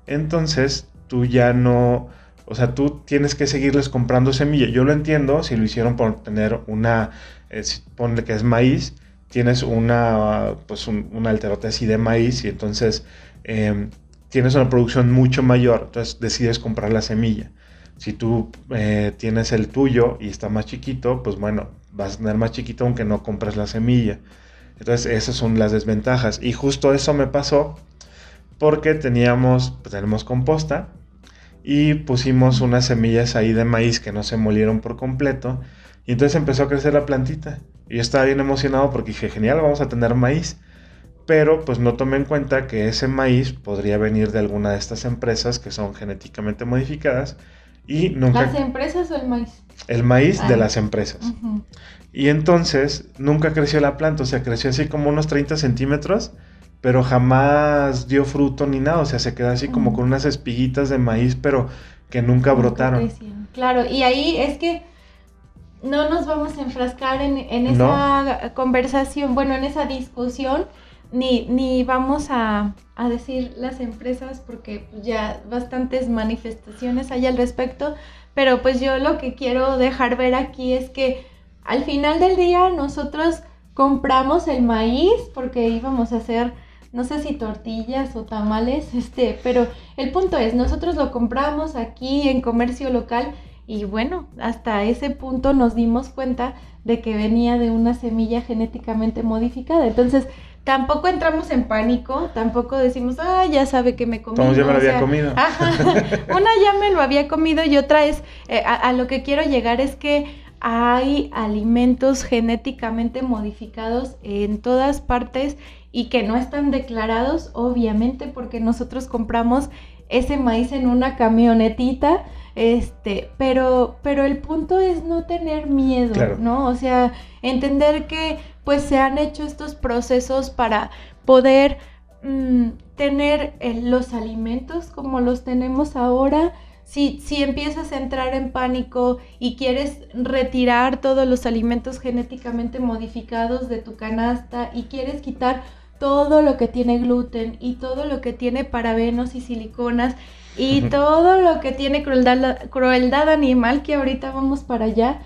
Entonces, tú ya no... O sea, tú tienes que seguirles comprando semilla. Yo lo entiendo si lo hicieron por tener una... ponle que es maíz, tienes una alterote así de maíz y entonces tienes una producción mucho mayor, entonces decides comprar la semilla. Si tú tienes el tuyo y está más chiquito, pues bueno, vas a tener más chiquito aunque no compres la semilla. Entonces esas son las desventajas. Y justo eso me pasó porque tenemos composta y pusimos unas semillas ahí de maíz que no se molieron por completo. Y entonces empezó a crecer la plantita. Y yo estaba bien emocionado porque dije, genial, vamos a tener maíz. Pero pues no tomé en cuenta que ese maíz podría venir de alguna de estas empresas que son genéticamente modificadas. Y nunca... ¿Las empresas o el maíz? El maíz de las empresas. Uh-huh. Y entonces nunca creció la planta, o sea, creció así como unos 30 centímetros, pero jamás dio fruto ni nada, o sea, se quedó así como con unas espiguitas de maíz, pero que nunca brotaron. Claro, y ahí es que no nos vamos a enfrascar en esa conversación, bueno, en esa discusión, ni vamos a decir las empresas porque ya bastantes manifestaciones hay al respecto, pero pues yo lo que quiero dejar ver aquí es que al final del día nosotros compramos el maíz porque íbamos a hacer, no sé si tortillas o tamales, pero el punto es, nosotros lo compramos aquí en comercio local y bueno, hasta ese punto nos dimos cuenta de que venía de una semilla genéticamente modificada. Entonces, tampoco entramos en pánico, tampoco decimos, ya sabe que me comí. Ya me lo había comido. Ajá, una ya me lo había comido y otra es, a lo que quiero llegar es que hay alimentos genéticamente modificados en todas partes y que no están declarados, obviamente, porque nosotros compramos ese maíz en una camionetita, pero el punto es no tener miedo, claro, ¿no? O sea, entender que pues se han hecho estos procesos para poder tener los alimentos como los tenemos ahora. Si empiezas a entrar en pánico y quieres retirar todos los alimentos genéticamente modificados de tu canasta y quieres quitar todo lo que tiene gluten y todo lo que tiene parabenos y siliconas y todo lo que tiene crueldad animal, que ahorita vamos para allá,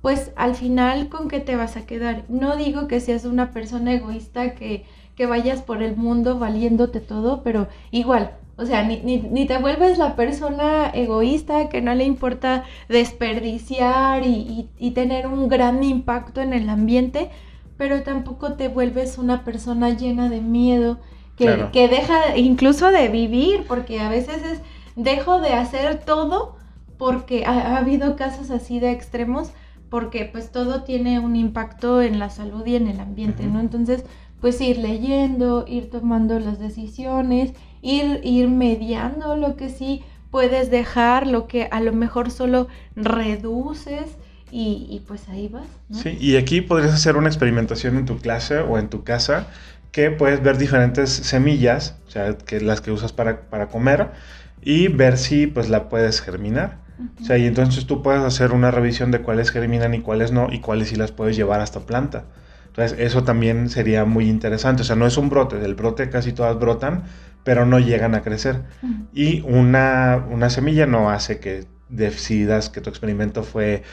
pues al final, ¿con qué te vas a quedar? No digo que seas una persona egoísta, que vayas por el mundo valiéndote todo, pero igual, O sea, ni te vuelves la persona egoísta que no le importa desperdiciar y tener un gran impacto en el ambiente, pero tampoco te vuelves una persona llena de miedo Claro. que deja incluso de vivir, porque a veces dejo de hacer todo porque ha habido casos así de extremos, porque pues todo tiene un impacto en la salud y en el ambiente, ¿no? Entonces, pues ir leyendo, ir tomando las decisiones, ir mediando lo que sí puedes dejar, lo que a lo mejor solo reduces y pues ahí vas, ¿no? Sí, y aquí podrías hacer una experimentación en tu clase o en tu casa que puedes ver diferentes semillas, o sea, que las que usas para comer y ver si pues la puedes germinar. O sea, y entonces tú puedes hacer una revisión de cuáles germinan y cuáles no, y cuáles sí las puedes llevar hasta planta. Entonces, eso también sería muy interesante. O sea, no es un brote, del brote casi todas brotan, pero no llegan a crecer. Y una semilla no hace que decidas que tu experimento fue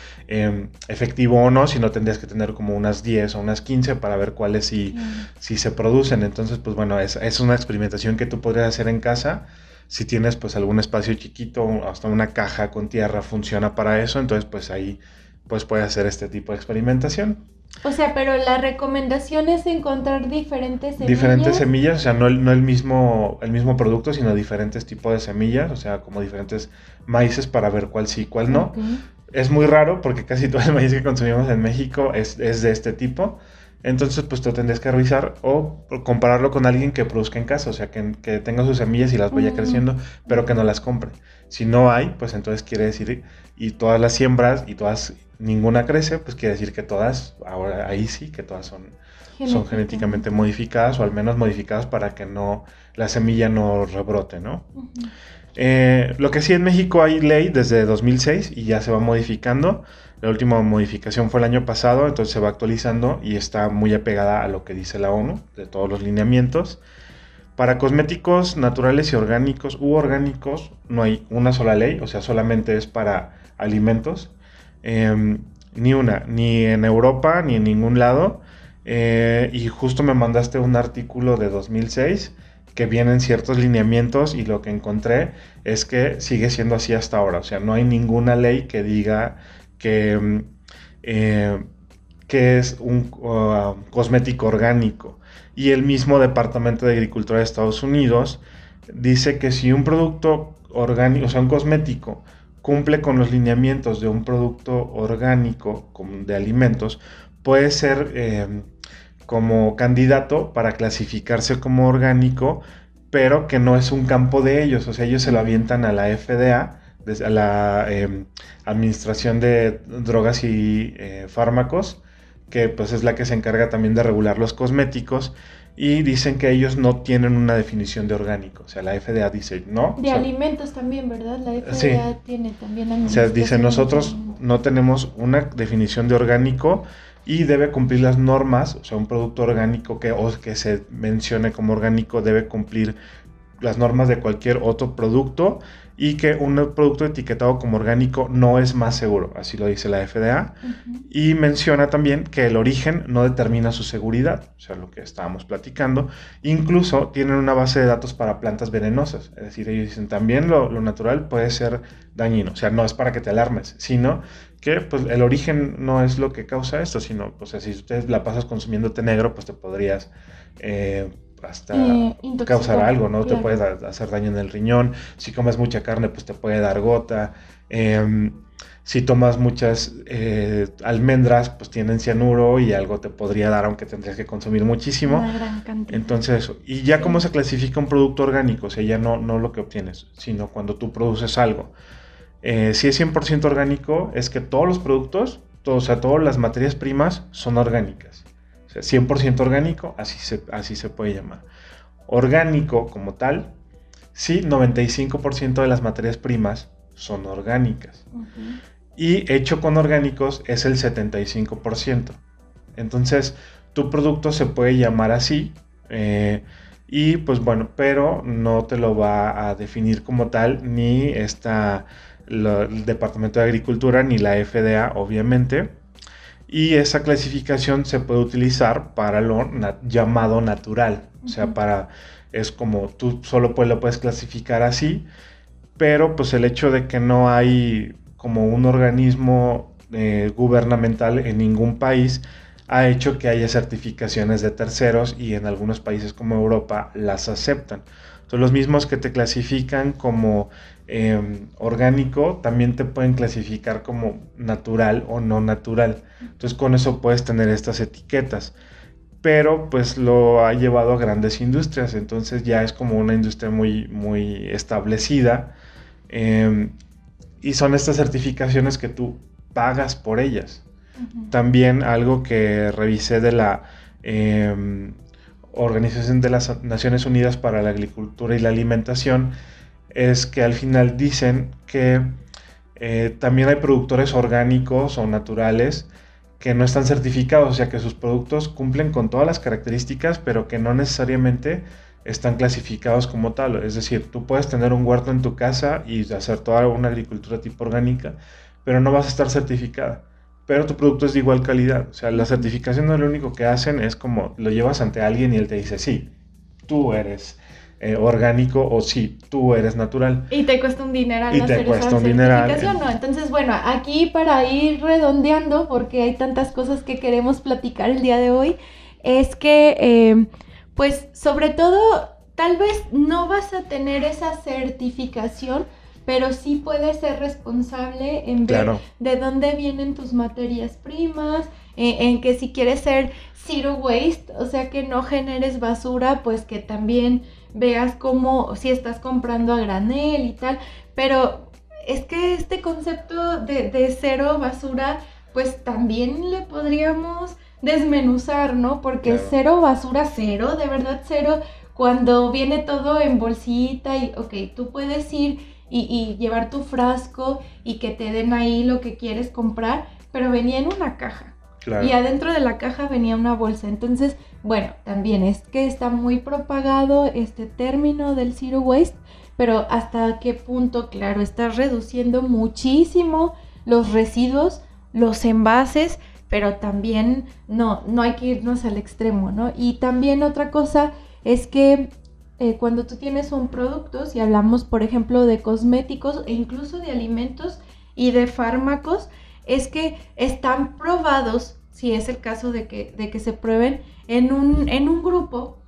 efectivo o no, sino tendrías que tener como unas 10 o unas 15 para ver cuáles sí se producen. Entonces, pues bueno, es una experimentación que tú podrías hacer en casa. Si tienes pues algún espacio chiquito, hasta una caja con tierra funciona para eso, entonces pues ahí pues puedes hacer este tipo de experimentación. O sea, pero la recomendación es encontrar diferentes semillas. Diferentes semillas, o sea, no el mismo producto, sino diferentes tipos de semillas, o sea, como diferentes maíces para ver cuál sí, cuál no. Okay. Es muy raro porque casi todo el maíz que consumimos en México es de este tipo. Entonces, pues tú tendrías que revisar o compararlo con alguien que produzca en casa, o sea, que tenga sus semillas y las vaya creciendo, pero que no las compre. Si no hay, pues entonces quiere decir, y todas las siembras y todas, ninguna crece, pues quiere decir que todas, ahora ahí sí, que todas son genéticamente modificadas o al menos modificadas para que no la semilla no rebrote, ¿no? Lo que sí, en México hay ley desde 2006 y ya se va modificando. La última modificación fue el año pasado, entonces se va actualizando y está muy apegada a lo que dice la ONU, de todos los lineamientos. Para cosméticos naturales y orgánicos u orgánicos no hay una sola ley, o sea, solamente es para alimentos. Ni en Europa, ni en ningún lado. Y justo me mandaste un artículo de 2006 que vienen ciertos lineamientos y lo que encontré es que sigue siendo así hasta ahora. O sea, no hay ninguna ley que diga que es un cosmético orgánico. Y el mismo Departamento de Agricultura de Estados Unidos dice que si un producto orgánico, o sea, un cosmético, cumple con los lineamientos de un producto orgánico de alimentos, puede ser como candidato para clasificarse como orgánico, pero que no es un campo de ellos. O sea, ellos se lo avientan a la FDA, a la Administración de Drogas y Fármacos, que pues es la que se encarga también de regular los cosméticos, y dicen que ellos no tienen una definición de orgánico. O sea, la FDA dice no. De alimentos también, ¿verdad? La FDA sí, tiene también o sea, dice nosotros no tenemos una definición de orgánico y debe cumplir las normas. O sea, un producto orgánico que se mencione como orgánico debe cumplir las normas de cualquier otro producto, y que un producto etiquetado como orgánico no es más seguro, así lo dice la FDA. Y menciona también que el origen no determina su seguridad, o sea, lo que estábamos platicando. Incluso tienen una base de datos para plantas venenosas, es decir, ellos dicen también lo natural puede ser dañino, o sea, no es para que te alarmes, sino que pues el origen no es lo que causa esto, sino, o sea, si ustedes la pasas consumiendo té negro, pues te podrías hasta causar algo, ¿no? Claro. Te puede hacer daño en el riñón. Si comes mucha carne, pues te puede dar gota. Si tomas muchas almendras, pues tienen cianuro y algo te podría dar, aunque tendrías que consumir muchísimo. Una gran cantidad. Entonces eso. Y ya cómo se clasifica un producto orgánico, o sea, ya no lo que obtienes, sino cuando tú produces algo. Si es 100% orgánico, es que todos los productos, o sea, todas las materias primas son orgánicas. 100% orgánico, así se puede llamar. Orgánico como tal, sí, 95% de las materias primas son orgánicas. Y hecho con orgánicos es el 75%. Entonces, tu producto se puede llamar así, y pues bueno, pero no te lo va a definir como tal ni el Departamento de Agricultura ni la FDA, obviamente. Y esa clasificación se puede utilizar para lo llamado natural, o sea, para es como tú solo lo puedes clasificar así, pero pues el hecho de que no hay como un organismo gubernamental en ningún país ha hecho que haya certificaciones de terceros y en algunos países como Europa las aceptan. Son los mismos que te clasifican como orgánico, también te pueden clasificar como natural o no natural. Entonces con eso puedes tener estas etiquetas. Pero pues lo ha llevado a grandes industrias, entonces ya es como una industria muy, muy establecida. Y son estas certificaciones que tú pagas por ellas. Uh-huh. También algo que revisé de la Organización de las Naciones Unidas para la Agricultura y la Alimentación es que al final dicen que también hay productores orgánicos o naturales que no están certificados, o sea que sus productos cumplen con todas las características, pero que no necesariamente están clasificados como tal. Es decir, tú puedes tener un huerto en tu casa y hacer toda una agricultura tipo orgánica, pero no vas a estar certificada. Pero tu producto es de igual calidad. O sea, la certificación no, lo único que hacen es como lo llevas ante alguien y él te dice, sí, tú eres orgánico o sí, tú eres natural. Y te cuesta un dineral hacer esa certificación, ¿no? Entonces, bueno, aquí para ir redondeando, porque hay tantas cosas que queremos platicar el día de hoy, es que, pues, sobre todo, tal vez no vas a tener esa certificación, pero sí puedes ser responsable en ver de dónde vienen tus materias primas, en que si quieres ser zero waste, o sea, que no generes basura, pues que también veas cómo, si estás comprando a granel y tal, pero es que este concepto de cero basura, pues también le podríamos desmenuzar, ¿no? Porque cero basura, cero, de verdad cero, cuando viene todo en bolsita y, ok, tú puedes ir y llevar tu frasco y que te den ahí lo que quieres comprar, pero venía en una caja. Claro. Y adentro de la caja venía una bolsa. Entonces, bueno, también es que está muy propagado este término del zero waste, pero hasta qué punto, claro, estás reduciendo muchísimo los residuos, los envases, pero también no hay que irnos al extremo, ¿no? Y también otra cosa es que cuando tú tienes un producto, si hablamos, por ejemplo, de cosméticos e incluso de alimentos y de fármacos, es que están probados, si es el caso de que se prueben en un grupo,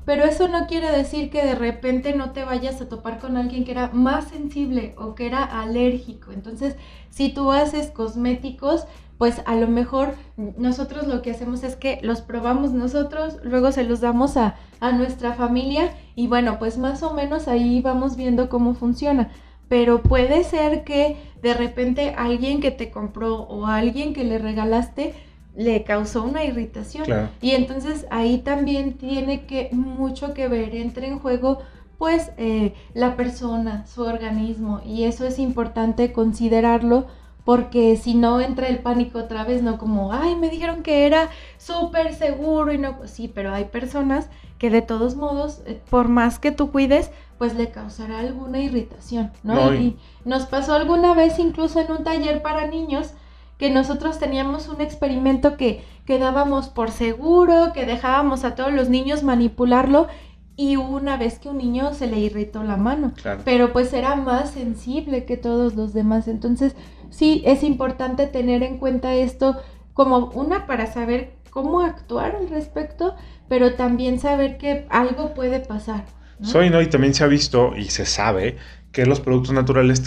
pero eso no quiere decir que de repente no te vayas a topar con alguien que era más sensible o que era alérgico. Entonces, si tú haces cosméticos, pues a lo mejor nosotros lo que hacemos es que los probamos nosotros, luego se los damos a nuestra familia y bueno, pues más o menos ahí vamos viendo cómo funciona. Pero puede ser que de repente alguien que te compró o alguien que le regalaste le causó una irritación. Claro. Y entonces ahí también tiene mucho que ver, entra en juego pues la persona, su organismo, y eso es importante considerarlo, porque si no entra el pánico otra vez, no como, ay, me dijeron que era súper seguro y no, sí, pero hay personas que de todos modos, por más que tú cuides, pues le causará alguna irritación, ¿no? Y nos pasó alguna vez incluso en un taller para niños que nosotros teníamos un experimento que dábamos por seguro, que dejábamos a todos los niños manipularlo y hubo una vez que un niño se le irritó la mano, claro. Pero pues era más sensible que todos los demás, entonces sí es importante tener en cuenta esto como para saber cómo actuar al respecto, pero también saber que algo puede pasar, ¿no? Y también se ha visto y se sabe que los productos naturales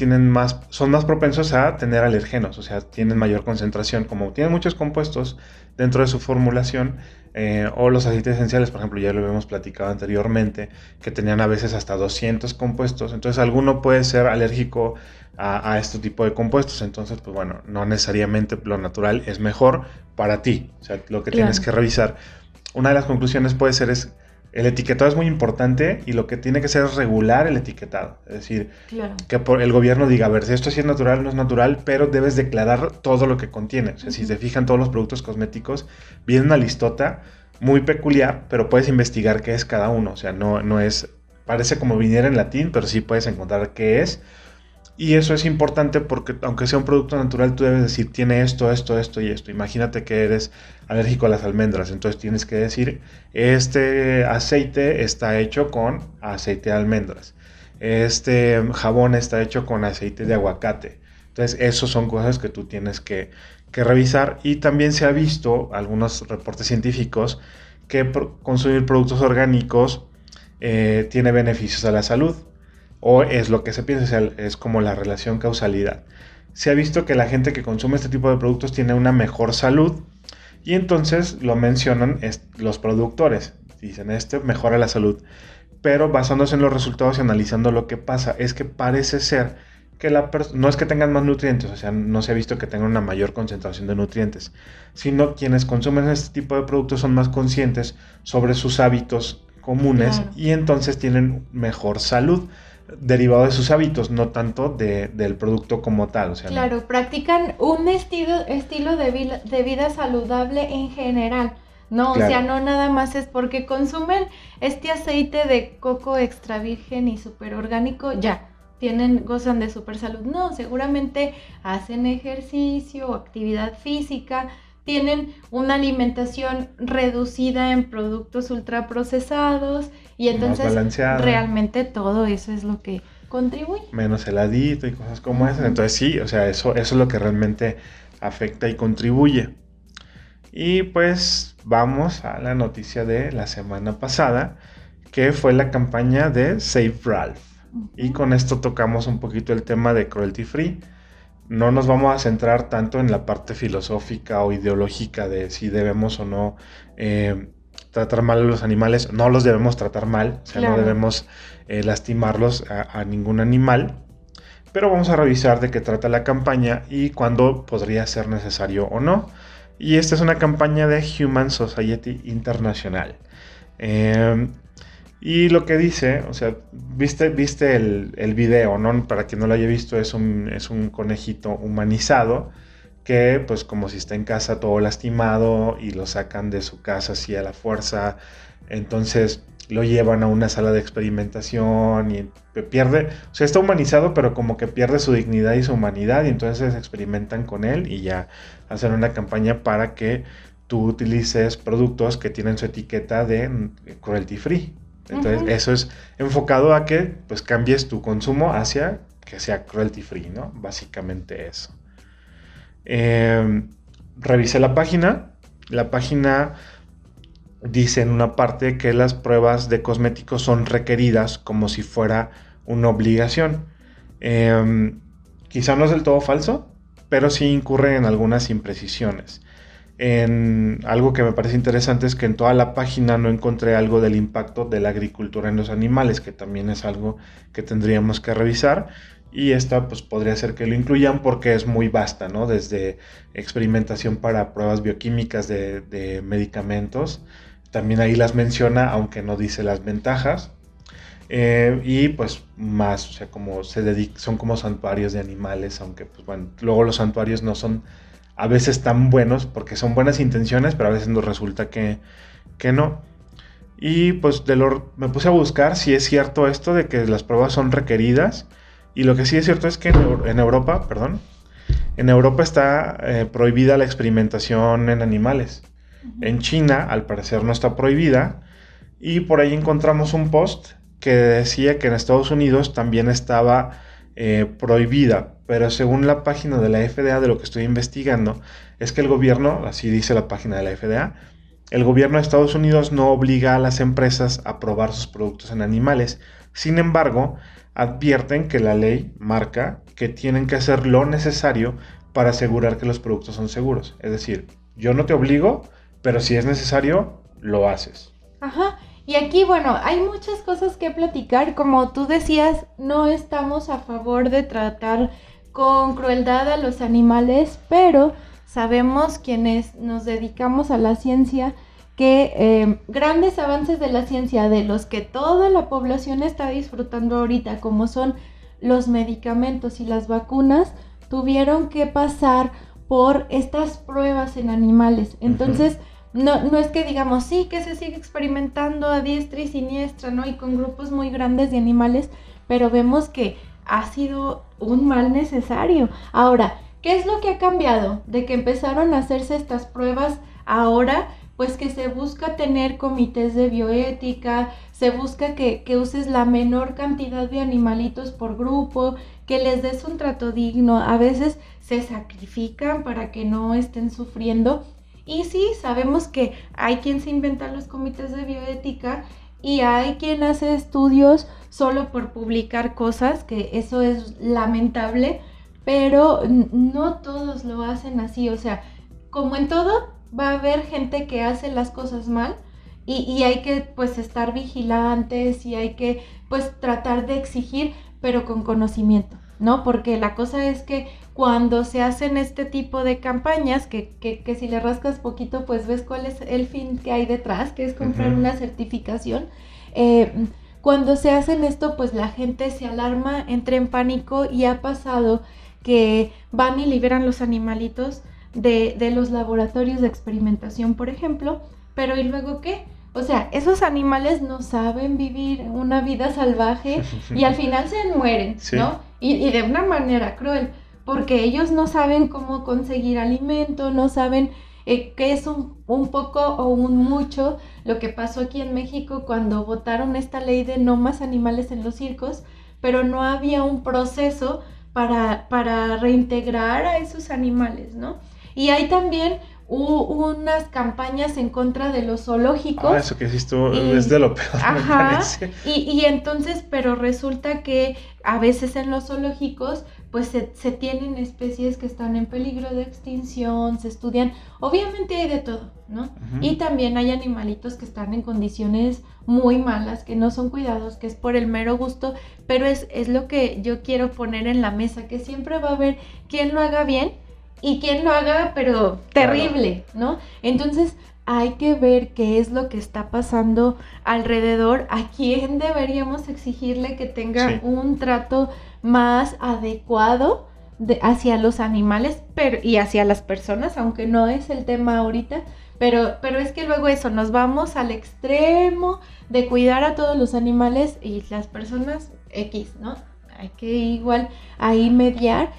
son más propensos a tener alergenos, o sea, tienen mayor concentración, como tienen muchos compuestos dentro de su formulación, o los aceites esenciales, por ejemplo, ya lo habíamos platicado anteriormente, que tenían a veces hasta 200 compuestos, entonces alguno puede ser alérgico a este tipo de compuestos, entonces, pues bueno, no necesariamente lo natural es mejor para ti, o sea, lo que tienes que revisar. Una de las conclusiones puede ser el etiquetado es muy importante y lo que tiene que ser es regular el etiquetado. Es decir, que el gobierno diga, a ver, si esto sí es natural, no es natural, pero debes declarar todo lo que contiene. O sea, si se fijan todos los productos cosméticos, viene una listota muy peculiar, pero puedes investigar qué es cada uno. O sea, no es, parece como viniera en latín, pero sí puedes encontrar qué es. Y eso es importante porque aunque sea un producto natural, tú debes decir, tiene esto, esto, esto y esto. Imagínate que eres alérgico a las almendras, entonces tienes que decir, este aceite está hecho con aceite de almendras. Este jabón está hecho con aceite de aguacate. Entonces, eso son cosas que tú tienes que revisar. Y también se ha visto, algunos reportes científicos, que consumir productos orgánicos tiene beneficios a la salud. O es lo que se piensa, o sea, es como la relación causalidad. Se ha visto que la gente que consume este tipo de productos tiene una mejor salud y entonces lo mencionan los productores. Dicen, este mejora la salud. Pero basándose en los resultados y analizando lo que pasa, es que parece ser que no es que tengan más nutrientes, o sea, no se ha visto que tengan una mayor concentración de nutrientes, sino quienes consumen este tipo de productos son más conscientes sobre sus hábitos comunes, claro, y entonces tienen mejor salud derivado de sus hábitos, no tanto del producto como tal. O sea, claro, no, practican un estilo de vida saludable en general, ¿no? Claro. O sea, no nada más es porque consumen este aceite de coco extra virgen y súper orgánico, ya, gozan de súper salud. No, seguramente hacen ejercicio, actividad física, tienen una alimentación reducida en productos ultraprocesados y entonces realmente todo eso es lo que contribuye. Menos heladito y cosas como esas. Entonces sí, o sea, eso es lo que realmente afecta y contribuye. Y pues vamos a la noticia de la semana pasada, que fue la campaña de Save Ralph. Y con esto tocamos un poquito el tema de cruelty free. No nos vamos a centrar tanto en la parte filosófica o ideológica de si debemos o no tratar mal a los animales. No los debemos tratar mal, o sea, claro, no debemos lastimarlos a ningún animal. Pero vamos a revisar de qué trata la campaña y cuándo podría ser necesario o no. Y esta es una campaña de Humane Society International. Y lo que dice, o sea, viste el video, ¿no? Para quien no lo haya visto, es un conejito humanizado que, pues, como si está en casa todo lastimado y lo sacan de su casa así a la fuerza. Entonces lo llevan a una sala de experimentación y pierde, o sea, está humanizado, pero como que pierde su dignidad y su humanidad, y entonces experimentan con él y ya hacen una campaña para que tú utilices productos que tienen su etiqueta de cruelty free. Entonces, eso es enfocado a que pues cambies tu consumo hacia que sea cruelty free, ¿no? Básicamente eso. Revisé la página. La página dice en una parte que las pruebas de cosméticos son requeridas como si fuera una obligación. Quizá no es del todo falso, pero sí incurre en algunas imprecisiones. Algo que me parece interesante es que en toda la página no encontré algo del impacto de la agricultura en los animales, que también es algo que tendríamos que revisar, y esta pues podría ser que lo incluyan porque es muy vasta, ¿no? Desde experimentación para pruebas bioquímicas de medicamentos, también ahí las menciona, aunque no dice las ventajas, y pues más, o sea, como son como santuarios de animales, aunque pues bueno, luego los santuarios no son a veces tan buenos, porque son buenas intenciones, pero a veces nos resulta que no. Y pues me puse a buscar si es cierto esto de que las pruebas son requeridas, y lo que sí es cierto es que en Europa está prohibida la experimentación en animales. En China, al parecer, no está prohibida, y por ahí encontramos un post que decía que en Estados Unidos también estaba prohibida, pero según la página de la FDA, de lo que estoy investigando, es que el gobierno, así dice la página de la FDA, el gobierno de Estados Unidos no obliga a las empresas a probar sus productos en animales. Sin embargo, advierten que la ley marca que tienen que hacer lo necesario para asegurar que los productos son seguros. Es decir, yo no te obligo, pero si es necesario, lo haces. Ajá. Y aquí, bueno, hay muchas cosas que platicar. Como tú decías, no estamos a favor de tratar con crueldad a los animales, pero sabemos quienes nos dedicamos a la ciencia que grandes avances de la ciencia, de los que toda la población está disfrutando ahorita, como son los medicamentos y las vacunas, tuvieron que pasar por estas pruebas en animales. Entonces, no es que digamos, sí, que se sigue experimentando a diestra y siniestra, ¿no? Y con grupos muy grandes de animales, pero vemos que ha sido un mal necesario. Ahora, ¿qué es lo que ha cambiado? De que empezaron a hacerse estas pruebas ahora, pues que se busca tener comités de bioética, se busca que uses la menor cantidad de animalitos por grupo, que les des un trato digno, a veces se sacrifican para que no estén sufriendo. Y sí, sabemos que hay quien se inventa los comités de bioética y hay quien hace estudios solo por publicar cosas, que eso es lamentable, pero no todos lo hacen así, o sea, como en todo, va a haber gente que hace las cosas mal y hay que pues estar vigilantes y hay que pues tratar de exigir, pero con conocimiento, ¿no? Porque la cosa es que cuando se hacen este tipo de campañas, que si le rascas poquito pues ves cuál es el fin que hay detrás, que es comprar una certificación. Cuando se hacen esto pues la gente se alarma, entra en pánico y ha pasado que van y liberan los animalitos de los laboratorios de experimentación, por ejemplo, pero ¿y luego qué? O sea, esos animales no saben vivir una vida salvaje y al final se mueren, sí, ¿no? Y de una manera cruel, porque ellos no saben cómo conseguir alimento, no saben qué es un poco o un mucho. Lo que pasó aquí en México cuando votaron esta ley de no más animales en los circos, pero no había un proceso para reintegrar a esos animales, ¿no? Y hay también unas campañas en contra de los zoológicos. Eso que hiciste es de lo peor, me parece. Y entonces, pero resulta que a veces en los zoológicos pues se tienen especies que están en peligro de extinción, se estudian, obviamente hay de todo, ¿no? Uh-huh. Y también hay animalitos que están en condiciones muy malas, que no son cuidados, que es por el mero gusto, pero es lo que yo quiero poner en la mesa, que siempre va a haber quien lo haga bien y quien lo haga, pero terrible, claro, ¿no? Entonces hay que ver qué es lo que está pasando alrededor, a quién deberíamos exigirle que tenga un trato más adecuado hacia los animales y hacia las personas, aunque no es el tema ahorita, pero es que luego eso, nos vamos al extremo de cuidar a todos los animales y las personas X, ¿no? Hay que igual ahí mediar.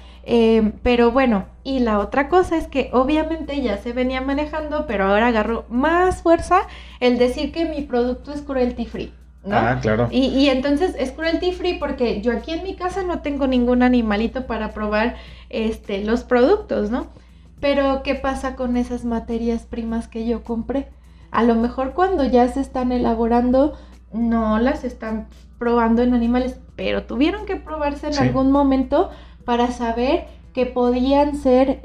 Pero bueno, y la otra cosa es que obviamente ya se venía manejando, pero ahora agarró más fuerza el decir que mi producto es cruelty free, ¿no? Ah, claro. Y entonces es cruelty free porque yo aquí en mi casa no tengo ningún animalito para probar los productos, ¿no? Pero ¿qué pasa con esas materias primas que yo compré? A lo mejor cuando ya se están elaborando no las están probando en animales, pero tuvieron que probarse en algún momento para saber que podían ser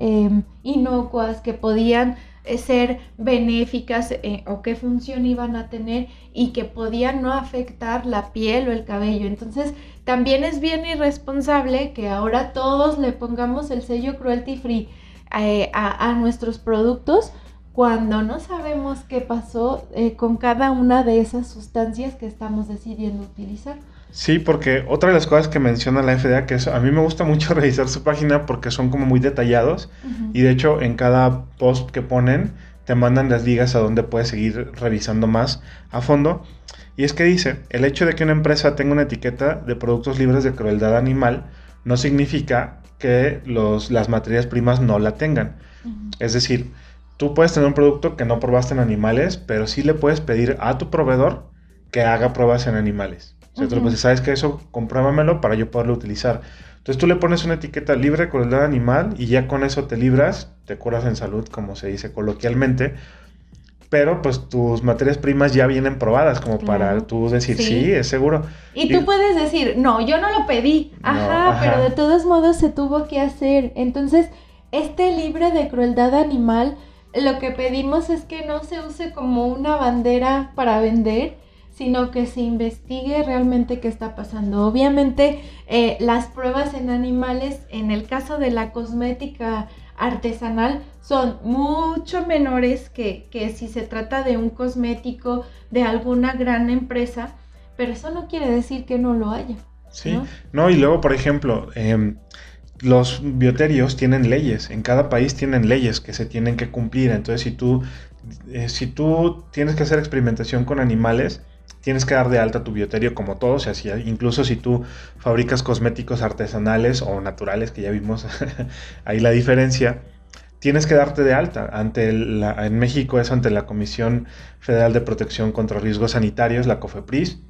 inocuas, que podían ser benéficas o qué función iban a tener y que podían no afectar la piel o el cabello. Entonces también es bien irresponsable que ahora todos le pongamos el sello cruelty free a nuestros productos cuando no sabemos qué pasó con cada una de esas sustancias que estamos decidiendo utilizar. Sí, porque otra de las cosas que menciona la FDA, que a mí me gusta mucho revisar su página porque son como muy detallados, uh-huh, y de hecho en cada post que ponen te mandan las ligas a donde puedes seguir revisando más a fondo, y es que dice, el hecho de que una empresa tenga una etiqueta de productos libres de crueldad animal no significa que las materias primas no la tengan. Uh-huh. Es decir, tú puedes tener un producto que no probaste en animales, pero sí le puedes pedir a tu proveedor que haga pruebas en animales. O sea, tú le puedes decir, ¿sabes qué? Eso, compruébamelo para yo poderlo utilizar. Entonces tú le pones una etiqueta libre de crueldad animal y ya con eso te libras, te curas en salud, como se dice coloquialmente, pero pues tus materias primas ya vienen probadas, como para tú decir, sí, es seguro. Y tú puedes decir, no, yo no lo pedí, pero de todos modos se tuvo que hacer. Entonces, libre de crueldad animal, lo que pedimos es que no se use como una bandera para vender, sino que se investigue realmente qué está pasando. Obviamente, las pruebas en animales, en el caso de la cosmética artesanal, son mucho menores que si se trata de un cosmético de alguna gran empresa, pero eso no quiere decir que no lo haya. Sí, no, y luego, por ejemplo, los bioterios tienen leyes, en cada país tienen leyes que se tienen que cumplir. Entonces, si tú tienes que hacer experimentación con animales, tienes que dar de alta tu bioterio como todo, o sea, incluso si tú fabricas cosméticos artesanales o naturales, que ya vimos ahí la diferencia, tienes que darte de alta. En México es ante la Comisión Federal de Protección contra Riesgos Sanitarios, la COFEPRIS.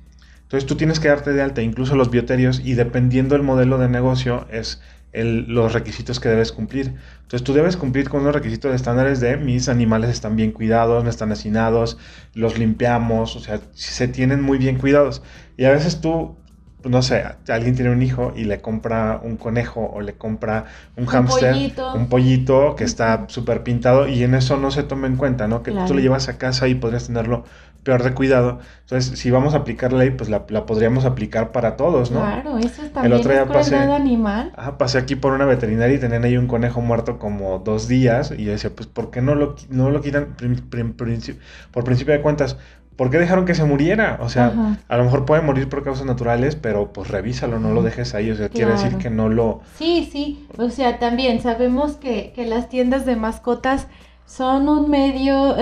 Entonces tú tienes que darte de alta, incluso los bioterios, y dependiendo del modelo de negocio es los requisitos que debes cumplir. Entonces tú debes cumplir con los requisitos estándares de mis animales están bien cuidados, no están hacinados, los limpiamos, o sea, se tienen muy bien cuidados. Y a veces tú, no sé, alguien tiene un hijo y le compra un conejo o le compra un hámster, un pollito que está súper pintado, y en eso no se toma en cuenta, ¿no? Que claro, tú lo llevas a casa y podrías tenerlo peor de cuidado. Entonces, si vamos a aplicar la ley, pues la podríamos aplicar para todos, ¿no? Claro, eso también es crueldad animal. Pasé aquí por una veterinaria y tenían ahí un conejo muerto como 2 días, y yo decía, pues, ¿por qué no lo quitan por principio de cuentas? ¿Por qué dejaron que se muriera? O sea, ajá, a lo mejor puede morir por causas naturales, pero pues revísalo, no lo dejes ahí. O sea, claro, quiere decir que no lo... Sí, o sea, también sabemos que las tiendas de mascotas son un medio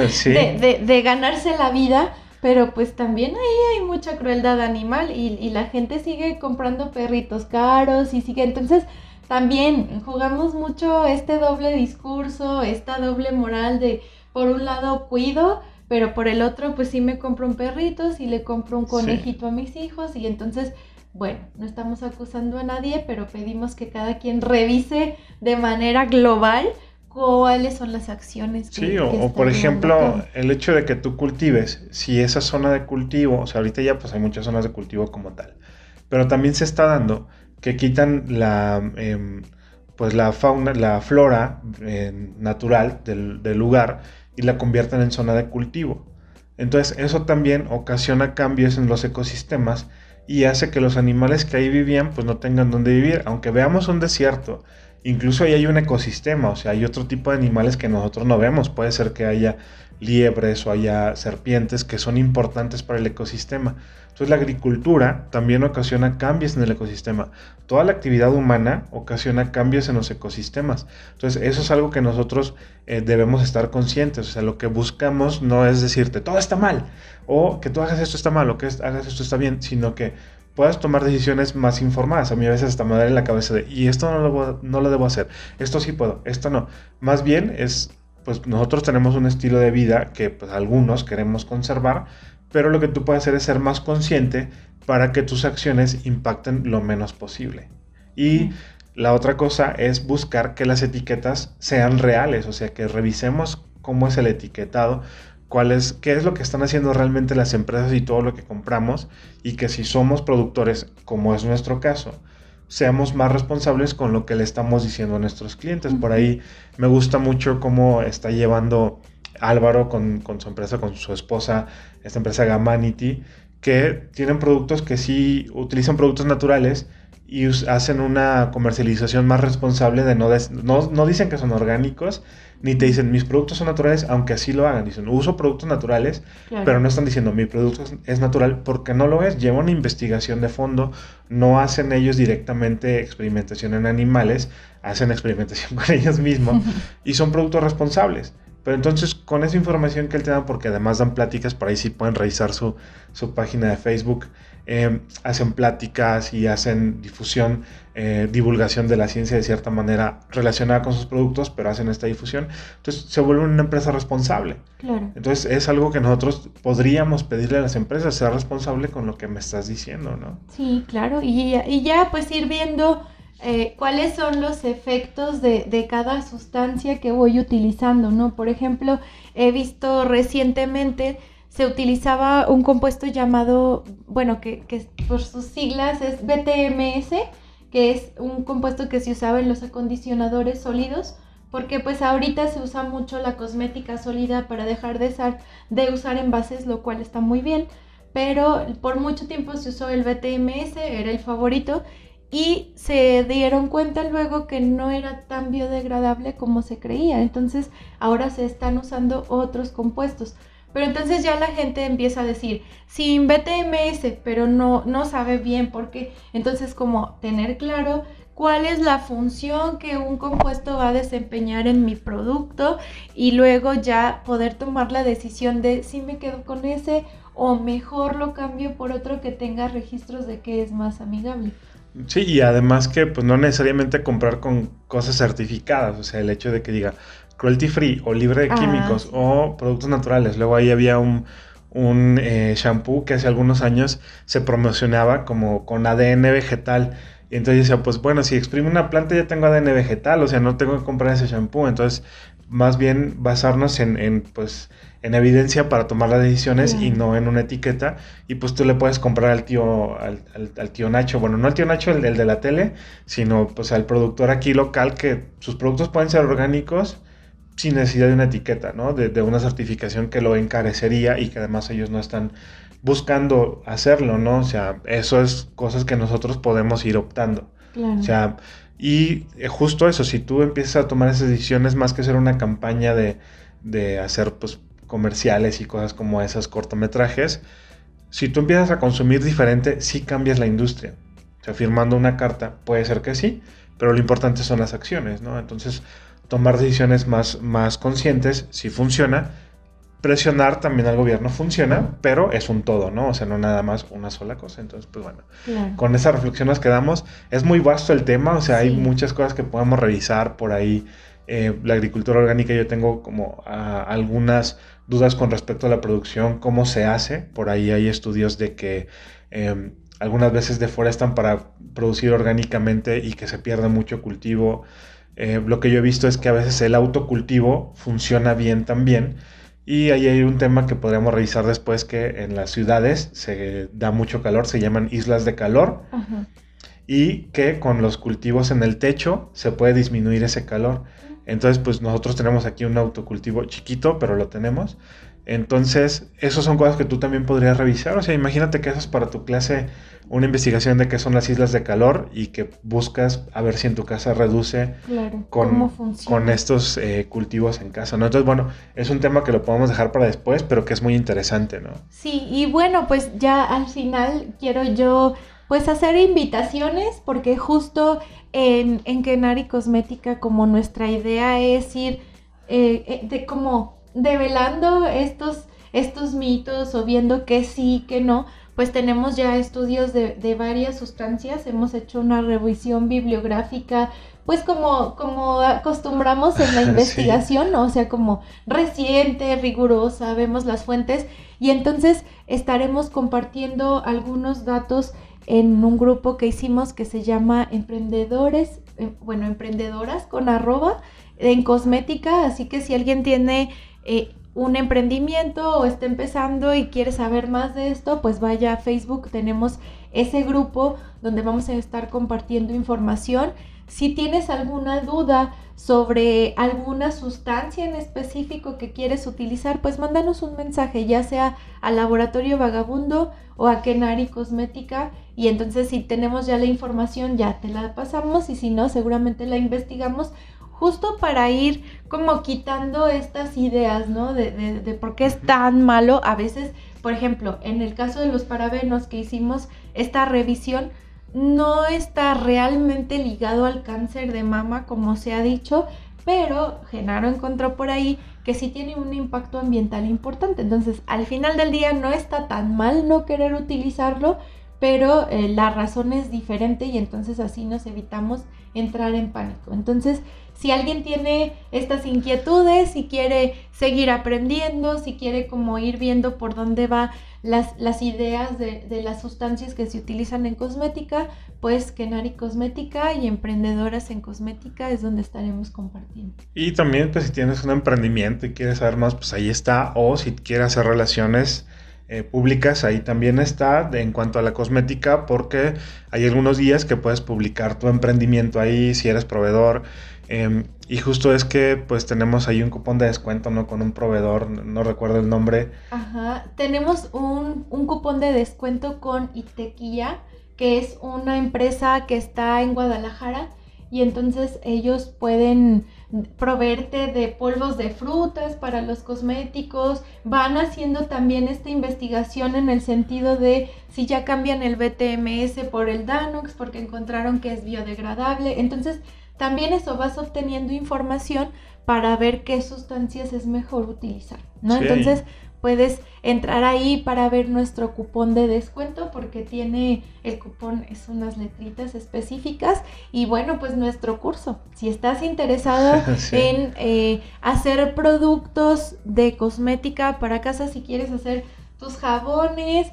sí, de ganarse la vida, pero pues también ahí hay mucha crueldad animal y la gente sigue comprando perritos caros y sigue... Entonces, también jugamos mucho este doble discurso, esta doble moral de, por un lado, cuido, pero por el otro, pues sí me compro un perrito, sí le compro un conejito a mis hijos, y entonces, bueno, no estamos acusando a nadie, pero pedimos que cada quien revise de manera global cuáles son las acciones que... Sí, o por ejemplo, el hecho de que tú cultives, si esa zona de cultivo, o sea, ahorita ya pues hay muchas zonas de cultivo como tal, pero también se está dando que quitan pues la fauna, la flora natural del lugar, y la convierten en zona de cultivo. Entonces eso también ocasiona cambios en los ecosistemas y hace que los animales que ahí vivían pues no tengan dónde vivir. Aunque veamos un desierto, incluso ahí hay un ecosistema, o sea, hay otro tipo de animales que nosotros no vemos. Puede ser que haya liebres o haya serpientes que son importantes para el ecosistema. Entonces la agricultura también ocasiona cambios en el ecosistema. Toda la actividad humana ocasiona cambios en los ecosistemas. Entonces eso es algo que nosotros debemos estar conscientes. O sea, lo que buscamos no es decirte todo está mal, o que tú hagas esto está mal, o que hagas esto está bien, sino que puedas tomar decisiones más informadas. A mí a veces hasta me da en la cabeza de, y esto no lo debo hacer, esto sí puedo, esto no. Más bien es, pues nosotros tenemos un estilo de vida que pues algunos queremos conservar, pero lo que tú puedes hacer es ser más consciente para que tus acciones impacten lo menos posible. Y la otra cosa es buscar que las etiquetas sean reales, o sea, que revisemos cómo es el etiquetado, qué es lo que están haciendo realmente las empresas y todo lo que compramos, y que si somos productores, como es nuestro caso, seamos más responsables con lo que le estamos diciendo a nuestros clientes. Por ahí me gusta mucho cómo está llevando Álvaro con su empresa, con su esposa, esta empresa Gamanity, que tienen productos que sí utilizan productos naturales y hacen una comercialización más responsable de no dicen que son orgánicos, ni te dicen mis productos son naturales, aunque así lo hagan. Dicen uso productos naturales, claro, pero no están diciendo mi producto es natural, porque no lo es. Lleva una investigación de fondo, no hacen ellos directamente experimentación en animales, hacen experimentación con ellos mismos y son productos responsables. Pero entonces con esa información que él te da, porque además dan pláticas, por ahí sí pueden revisar su página de Facebook, hacen pláticas y hacen difusión, divulgación de la ciencia de cierta manera relacionada con sus productos, pero hacen esta difusión. Entonces se vuelve una empresa responsable. Claro. Entonces es algo que nosotros podríamos pedirle a las empresas, ser responsable con lo que me estás diciendo, ¿no? Sí, claro, y ya pues ir viendo cuáles son los efectos de cada sustancia que voy utilizando, ¿no? Por ejemplo, he visto recientemente, se utilizaba un compuesto llamado, bueno, que por sus siglas es BTMS, que es un compuesto que se usaba en los acondicionadores sólidos, porque pues ahorita se usa mucho la cosmética sólida para dejar de usar envases, lo cual está muy bien, pero por mucho tiempo se usó el BTMS, era el favorito, y se dieron cuenta luego que no era tan biodegradable como se creía. Entonces ahora se están usando otros compuestos. Pero entonces ya la gente empieza a decir, sin BTMS, pero no sabe bien por qué. Entonces como tener claro cuál es la función que un compuesto va a desempeñar en mi producto y luego ya poder tomar la decisión de si me quedo con ese o mejor lo cambio por otro que tenga registros de que es más amigable. Sí, y además que pues no necesariamente comprar con cosas certificadas, o sea, el hecho de que diga cruelty free o libre de químicos Sí. o productos naturales. Luego ahí había un shampoo que hace algunos años se promocionaba como con ADN vegetal. Y entonces decía, pues bueno, si exprimo una planta ya tengo ADN vegetal, o sea, no tengo que comprar ese shampoo. Entonces, más bien basarnos pues, en evidencia para tomar las decisiones y no en una etiqueta. Y pues tú le puedes comprar al tío Nacho, bueno, no al tío Nacho, el de la tele, sino pues al productor aquí local que sus productos pueden ser orgánicos sin necesidad de una etiqueta, ¿no? De una certificación que lo encarecería y que además ellos no están buscando hacerlo, ¿no? O sea, eso es cosas que nosotros podemos ir optando. Claro. O sea, y justo eso, si tú empiezas a tomar esas decisiones más que hacer una campaña de hacer pues comerciales y cosas como esas, cortometrajes, si tú empiezas a consumir diferente, sí cambias la industria. O sea, firmando una carta puede ser que sí, pero lo importante son las acciones, ¿no? Entonces, tomar decisiones más conscientes sí funciona. Presionar también al gobierno funciona, pero es un todo, ¿no? O sea, no nada más una sola cosa. Entonces, pues bueno, con esa reflexión nos quedamos. Es muy vasto el tema, o sea, hay muchas cosas que podemos revisar por ahí. La agricultura orgánica, yo tengo como algunas dudas con respecto a la producción, cómo se hace. Por ahí hay estudios de que algunas veces deforestan para producir orgánicamente y que se pierde mucho cultivo. Lo que yo he visto es que a veces el autocultivo funciona bien también. Y ahí hay un tema que podríamos revisar después, que en las ciudades se da mucho calor, se llaman islas de calor. Ajá. Y que con los cultivos en el techo se puede disminuir ese calor. Entonces, pues nosotros tenemos aquí un autocultivo chiquito, pero lo tenemos. Entonces, esas son cosas que tú también podrías revisar. O sea, imagínate que haces para tu clase una investigación de qué son las islas de calor y que buscas a ver si en tu casa reduce con estos cultivos en casa, ¿no? Entonces, bueno, es un tema que lo podemos dejar para después, pero que es muy interesante, ¿no? Sí, y bueno, pues ya al final quiero yo pues hacer invitaciones porque justo en Kenari Cosmética como nuestra idea es ir de como develando estos mitos o viendo que sí, que no, pues tenemos ya estudios de varias sustancias, hemos hecho una revisión bibliográfica, pues como acostumbramos en la investigación, sí. ¿No? O sea, como reciente, rigurosa, vemos las fuentes y entonces estaremos compartiendo algunos datos en un grupo que hicimos que se llama emprendedoras con @ en cosmética, así que si alguien tiene un emprendimiento o está empezando y quiere saber más de esto, pues vaya a Facebook, tenemos ese grupo donde vamos a estar compartiendo información. Si tienes alguna duda sobre alguna sustancia en específico que quieres utilizar, pues mándanos un mensaje, ya sea al Laboratorio Vagabundo o a Kenari Cosmética, y entonces si tenemos ya la información ya te la pasamos, y si no, seguramente la investigamos justo para ir como quitando estas ideas, ¿no? De por qué es tan malo. A veces, por ejemplo, en el caso de los parabenos que hicimos esta revisión, no está realmente ligado al cáncer de mama, como se ha dicho, pero Genaro encontró por ahí que sí tiene un impacto ambiental importante. Entonces, al final del día no está tan mal no querer utilizarlo, pero la razón es diferente y entonces así nos evitamos entrar en pánico. Entonces, si alguien tiene estas inquietudes, si quiere seguir aprendiendo, si quiere como ir viendo por dónde va las ideas de las sustancias que se utilizan en cosmética, pues Kenari Cosmética y Emprendedoras en Cosmética es donde estaremos compartiendo. Y también, pues si tienes un emprendimiento y quieres saber más, pues ahí está. O si quieres hacer relaciones públicas, ahí también está en cuanto a la cosmética, porque hay algunos días que puedes publicar tu emprendimiento ahí si eres proveedor. Y justo es que pues tenemos ahí un cupón de descuento, ¿no? Con un proveedor, no recuerdo el nombre. Ajá, tenemos un cupón de descuento con Itequia, que es una empresa que está en Guadalajara y entonces ellos pueden proveerte de polvos de frutas para los cosméticos. Van haciendo también esta investigación en el sentido de si ya cambian el BTMS por el Danox porque encontraron que es biodegradable. Entonces también eso, vas obteniendo información para ver qué sustancias es mejor utilizar, ¿no? Sí. Entonces puedes entrar ahí para ver nuestro cupón de descuento porque tiene, el cupón es unas letritas específicas y bueno, pues nuestro curso. Si estás interesado sí. en hacer productos de cosmética para casa, si quieres hacer tus jabones,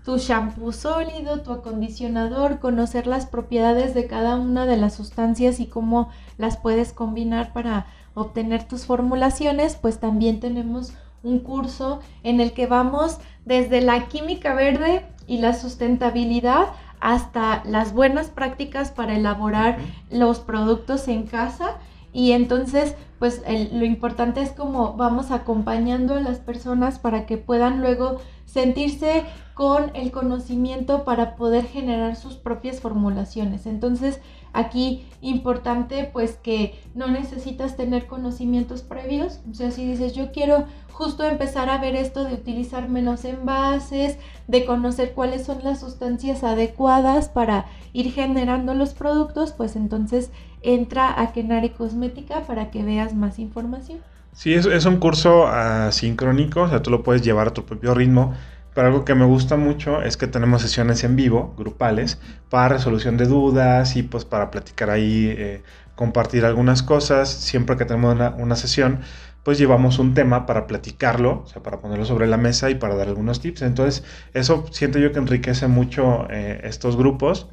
tu shampoo sólido, tu acondicionador, conocer las propiedades de cada una de las sustancias y cómo las puedes combinar para obtener tus formulaciones, pues también tenemos un curso en el que vamos desde la química verde y la sustentabilidad hasta las buenas prácticas para elaborar los productos en casa. Y entonces, pues lo importante es cómo vamos acompañando a las personas para que puedan luego sentirse con el conocimiento para poder generar sus propias formulaciones. Entonces, aquí importante pues que no necesitas tener conocimientos previos. O sea, si dices yo quiero justo empezar a ver esto de utilizar menos envases, de conocer cuáles son las sustancias adecuadas para ir generando los productos, pues entonces entra a Kenari Cosmética para que veas más información. Sí, es un curso asincrónico, o sea, tú lo puedes llevar a tu propio ritmo, pero algo que me gusta mucho es que tenemos sesiones en vivo, grupales, para resolución de dudas y pues para platicar ahí, compartir algunas cosas. Siempre que tenemos una sesión, pues llevamos un tema para platicarlo, o sea, para ponerlo sobre la mesa y para dar algunos tips. Entonces, eso siento yo que enriquece mucho estos grupos.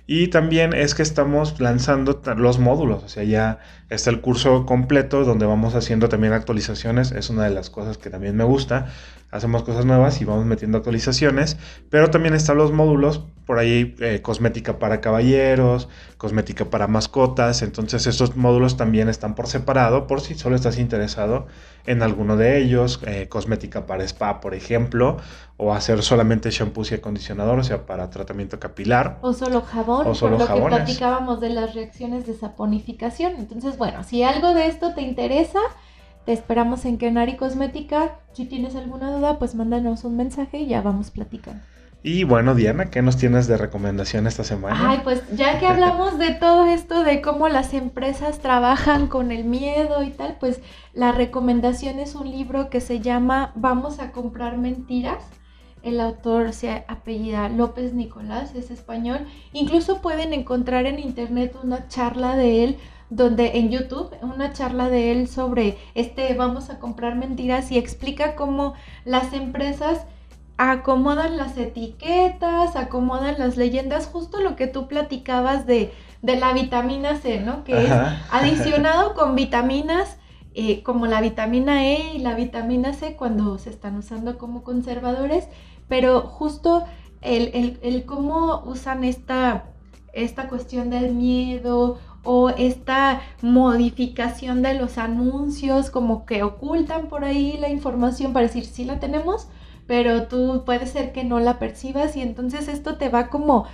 Y también es que estamos lanzando los módulos, o sea, ya está el curso completo donde vamos haciendo también actualizaciones, es una de las cosas que también me gusta, hacemos cosas nuevas y vamos metiendo actualizaciones, pero también están los módulos, por ahí cosmética para caballeros, cosmética para mascotas, entonces estos módulos también están por separado, por si solo estás interesado en alguno de ellos, cosmética para spa, por ejemplo, o hacer solamente shampoos y acondicionador, o sea, para tratamiento capilar. O solo jabón, o solo por lo jabones. Que platicábamos de las reacciones de saponificación. Entonces, bueno, si algo de esto te interesa, te esperamos en Kenari Cosmética. Si tienes alguna duda, pues mándanos un mensaje y ya vamos platicando. Y bueno, Diana, ¿qué nos tienes de recomendación esta semana? Ay, pues ya que hablamos de todo esto, de cómo las empresas trabajan con el miedo y tal, pues la recomendación es un libro que se llama Vamos a comprar mentiras. El autor se apellida López Nicolás, es español. Incluso pueden encontrar en internet una charla de él, en YouTube, una charla de él sobre Vamos a comprar mentiras, y explica cómo las empresas acomodan las etiquetas, acomodan las leyendas, justo lo que tú platicabas de la vitamina C, ¿no? Que es adicionado con vitaminas como la vitamina E y la vitamina C cuando se están usando como conservadores, pero justo el cómo usan esta cuestión del miedo o esta modificación de los anuncios, como que ocultan por ahí la información para decir sí la tenemos, pero tú puede ser que no la percibas, y entonces esto te va como,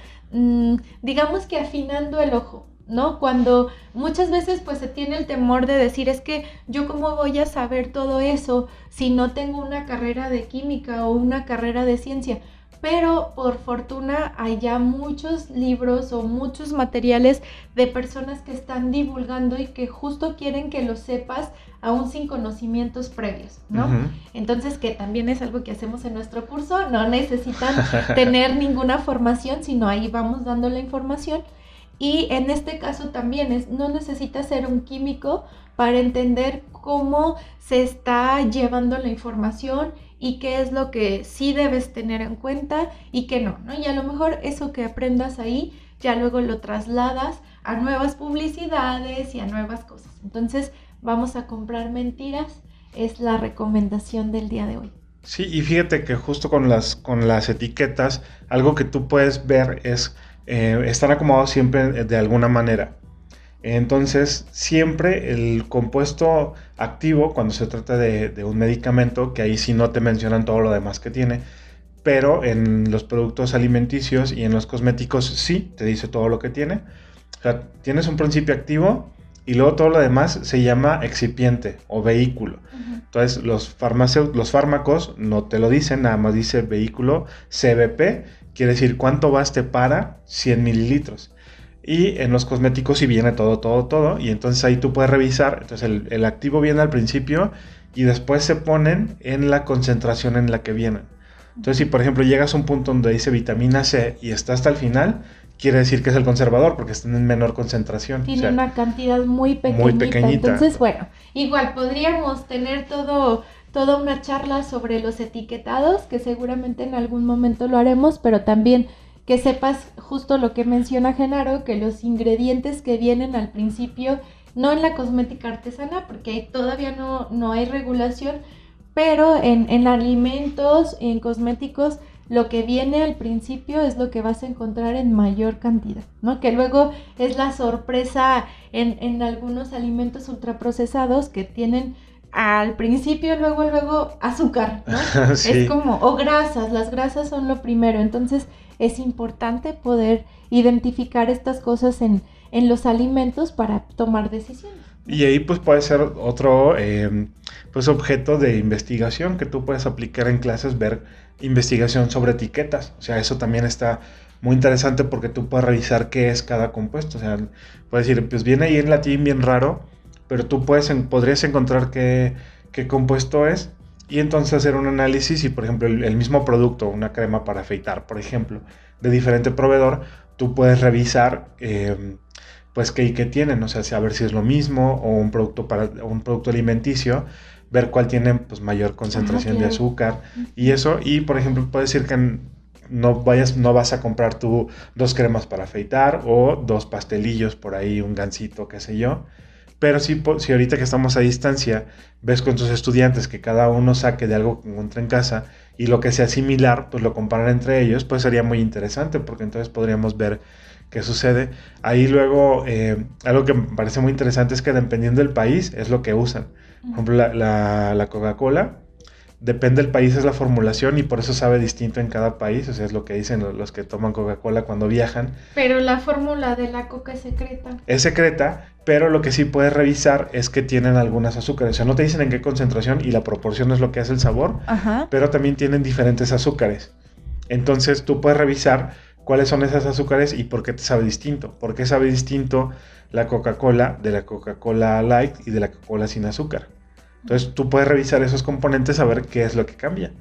digamos que afinando el ojo, ¿no? Cuando muchas veces pues se tiene el temor de decir, es que yo cómo voy a saber todo eso si no tengo una carrera de química o una carrera de ciencia. Pero por fortuna hay ya muchos libros o muchos materiales de personas que están divulgando y que justo quieren que lo sepas aún sin conocimientos previos, ¿no? Uh-huh. Entonces, que también es algo que hacemos en nuestro curso, no necesitan tener ninguna formación, sino ahí vamos dando la información. Y en este caso también no necesitas ser un químico para entender cómo se está llevando la información y qué es lo que sí debes tener en cuenta y qué no, ¿no? Y a lo mejor eso que aprendas ahí, ya luego lo trasladas a nuevas publicidades y a nuevas cosas. Entonces, vamos a comprar mentiras, es la recomendación del día de hoy. Sí, y fíjate que justo con las etiquetas, algo que tú puedes ver es, están acomodados siempre de alguna manera. Entonces, siempre el compuesto activo, cuando se trata de un medicamento, que ahí sí no te mencionan todo lo demás que tiene, pero en los productos alimenticios y en los cosméticos sí te dice todo lo que tiene. O sea, tienes un principio activo y luego todo lo demás se llama excipiente o vehículo. Ujú. Entonces los fármacos no te lo dicen, nada más dice vehículo CBP, quiere decir cuánto baste para 100 mililitros. Y en los cosméticos sí viene todo, y entonces ahí tú puedes revisar, entonces el activo viene al principio y después se ponen en la concentración en la que vienen. Entonces si por ejemplo llegas a un punto donde dice vitamina C y está hasta el final, quiere decir que es el conservador porque está en menor concentración. Tiene una cantidad muy pequeñita. Entonces, bueno, igual podríamos tener toda una charla sobre los etiquetados, que seguramente en algún momento lo haremos, pero también que sepas justo lo que menciona Genaro, que los ingredientes que vienen al principio, no en la cosmética artesana, porque ahí todavía no hay regulación, pero en alimentos, en cosméticos, lo que viene al principio es lo que vas a encontrar en mayor cantidad, ¿no? Que luego es la sorpresa en algunos alimentos ultraprocesados que tienen al principio, luego azúcar, ¿no? Sí. Es como, o grasas, las grasas son lo primero, entonces es importante poder identificar estas cosas en los alimentos para tomar decisiones. Y ahí pues puede ser otro pues objeto de investigación que tú puedes aplicar en clases, ver investigación sobre etiquetas. O sea, eso también está muy interesante porque tú puedes revisar qué es cada compuesto. O sea, puedes decir, pues viene ahí en latín bien raro, pero tú podrías encontrar qué compuesto es y entonces hacer un análisis y, por ejemplo, el mismo producto, una crema para afeitar, por ejemplo, de diferente proveedor, tú puedes revisar pues qué tienen, o sea, saber si es lo mismo o un producto alimenticio, ver cuál tiene pues mayor concentración de azúcar y eso, y por ejemplo puede decir que no vas a comprar tú 2 cremas para afeitar o 2 pastelillos por ahí, un gansito, qué sé yo, pero si ahorita que estamos a distancia ves con tus estudiantes que cada uno saque de algo que encuentra en casa y lo que sea similar, pues lo comparan entre ellos, pues sería muy interesante porque entonces podríamos ver qué sucede. Ahí luego, algo que me parece muy interesante es que dependiendo del país es lo que usan. Por ejemplo, la Coca-Cola, depende del país es la formulación y por eso sabe distinto en cada país, o sea, es lo que dicen los que toman Coca-Cola cuando viajan. Pero la fórmula de la Coca es secreta. Es secreta, pero lo que sí puedes revisar es que tienen algunas azúcares. O sea, no te dicen en qué concentración y la proporción es lo que hace el sabor, pero también tienen diferentes azúcares. Entonces tú puedes revisar cuáles son esas azúcares y por qué te sabe distinto. ¿Por qué sabe distinto la Coca-Cola de la Coca-Cola Light y de la Coca-Cola sin azúcar? Entonces tú puedes revisar esos componentes, saber qué es lo que cambia.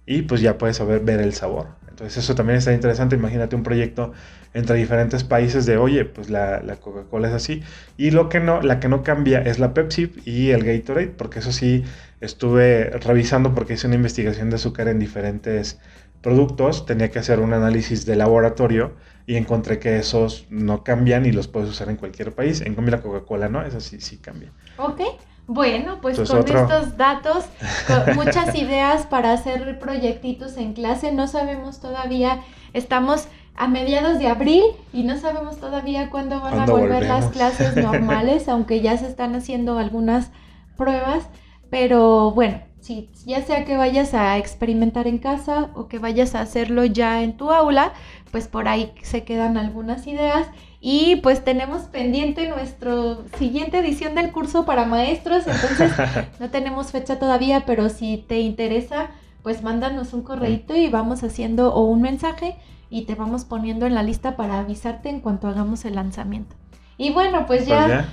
Y pues ya puedes ver el sabor. Entonces eso también está interesante. Imagínate un proyecto entre diferentes países de, oye, pues la Coca-Cola es así. Y la que no cambia es la Pepsi y el Gatorade, porque eso sí estuve revisando porque hice una investigación de azúcar en diferentes productos, tenía que hacer un análisis de laboratorio y encontré que esos no cambian y los puedes usar en cualquier país. En cambio la Coca-Cola no, esa sí cambia. Ok, bueno, pues entonces, con estos datos, con muchas ideas para hacer proyectitos en clase, no sabemos todavía, estamos a mediados de abril y no sabemos todavía cuándo van a volver las clases normales, aunque ya se están haciendo algunas pruebas, pero bueno, sí, ya sea que vayas a experimentar en casa o que vayas a hacerlo ya en tu aula, pues por ahí se quedan algunas ideas. Y pues tenemos pendiente nuestra siguiente edición del curso para maestros, entonces no tenemos fecha todavía, pero si te interesa, pues mándanos un correíto y vamos haciendo o un mensaje y te vamos poniendo en la lista para avisarte en cuanto hagamos el lanzamiento. Y bueno, pues ya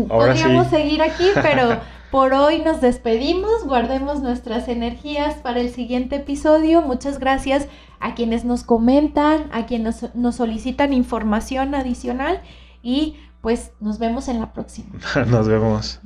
podríamos seguir aquí, pero por hoy nos despedimos, guardemos nuestras energías para el siguiente episodio. Muchas gracias a quienes nos comentan, a quienes nos solicitan información adicional y pues nos vemos en la próxima. Nos vemos.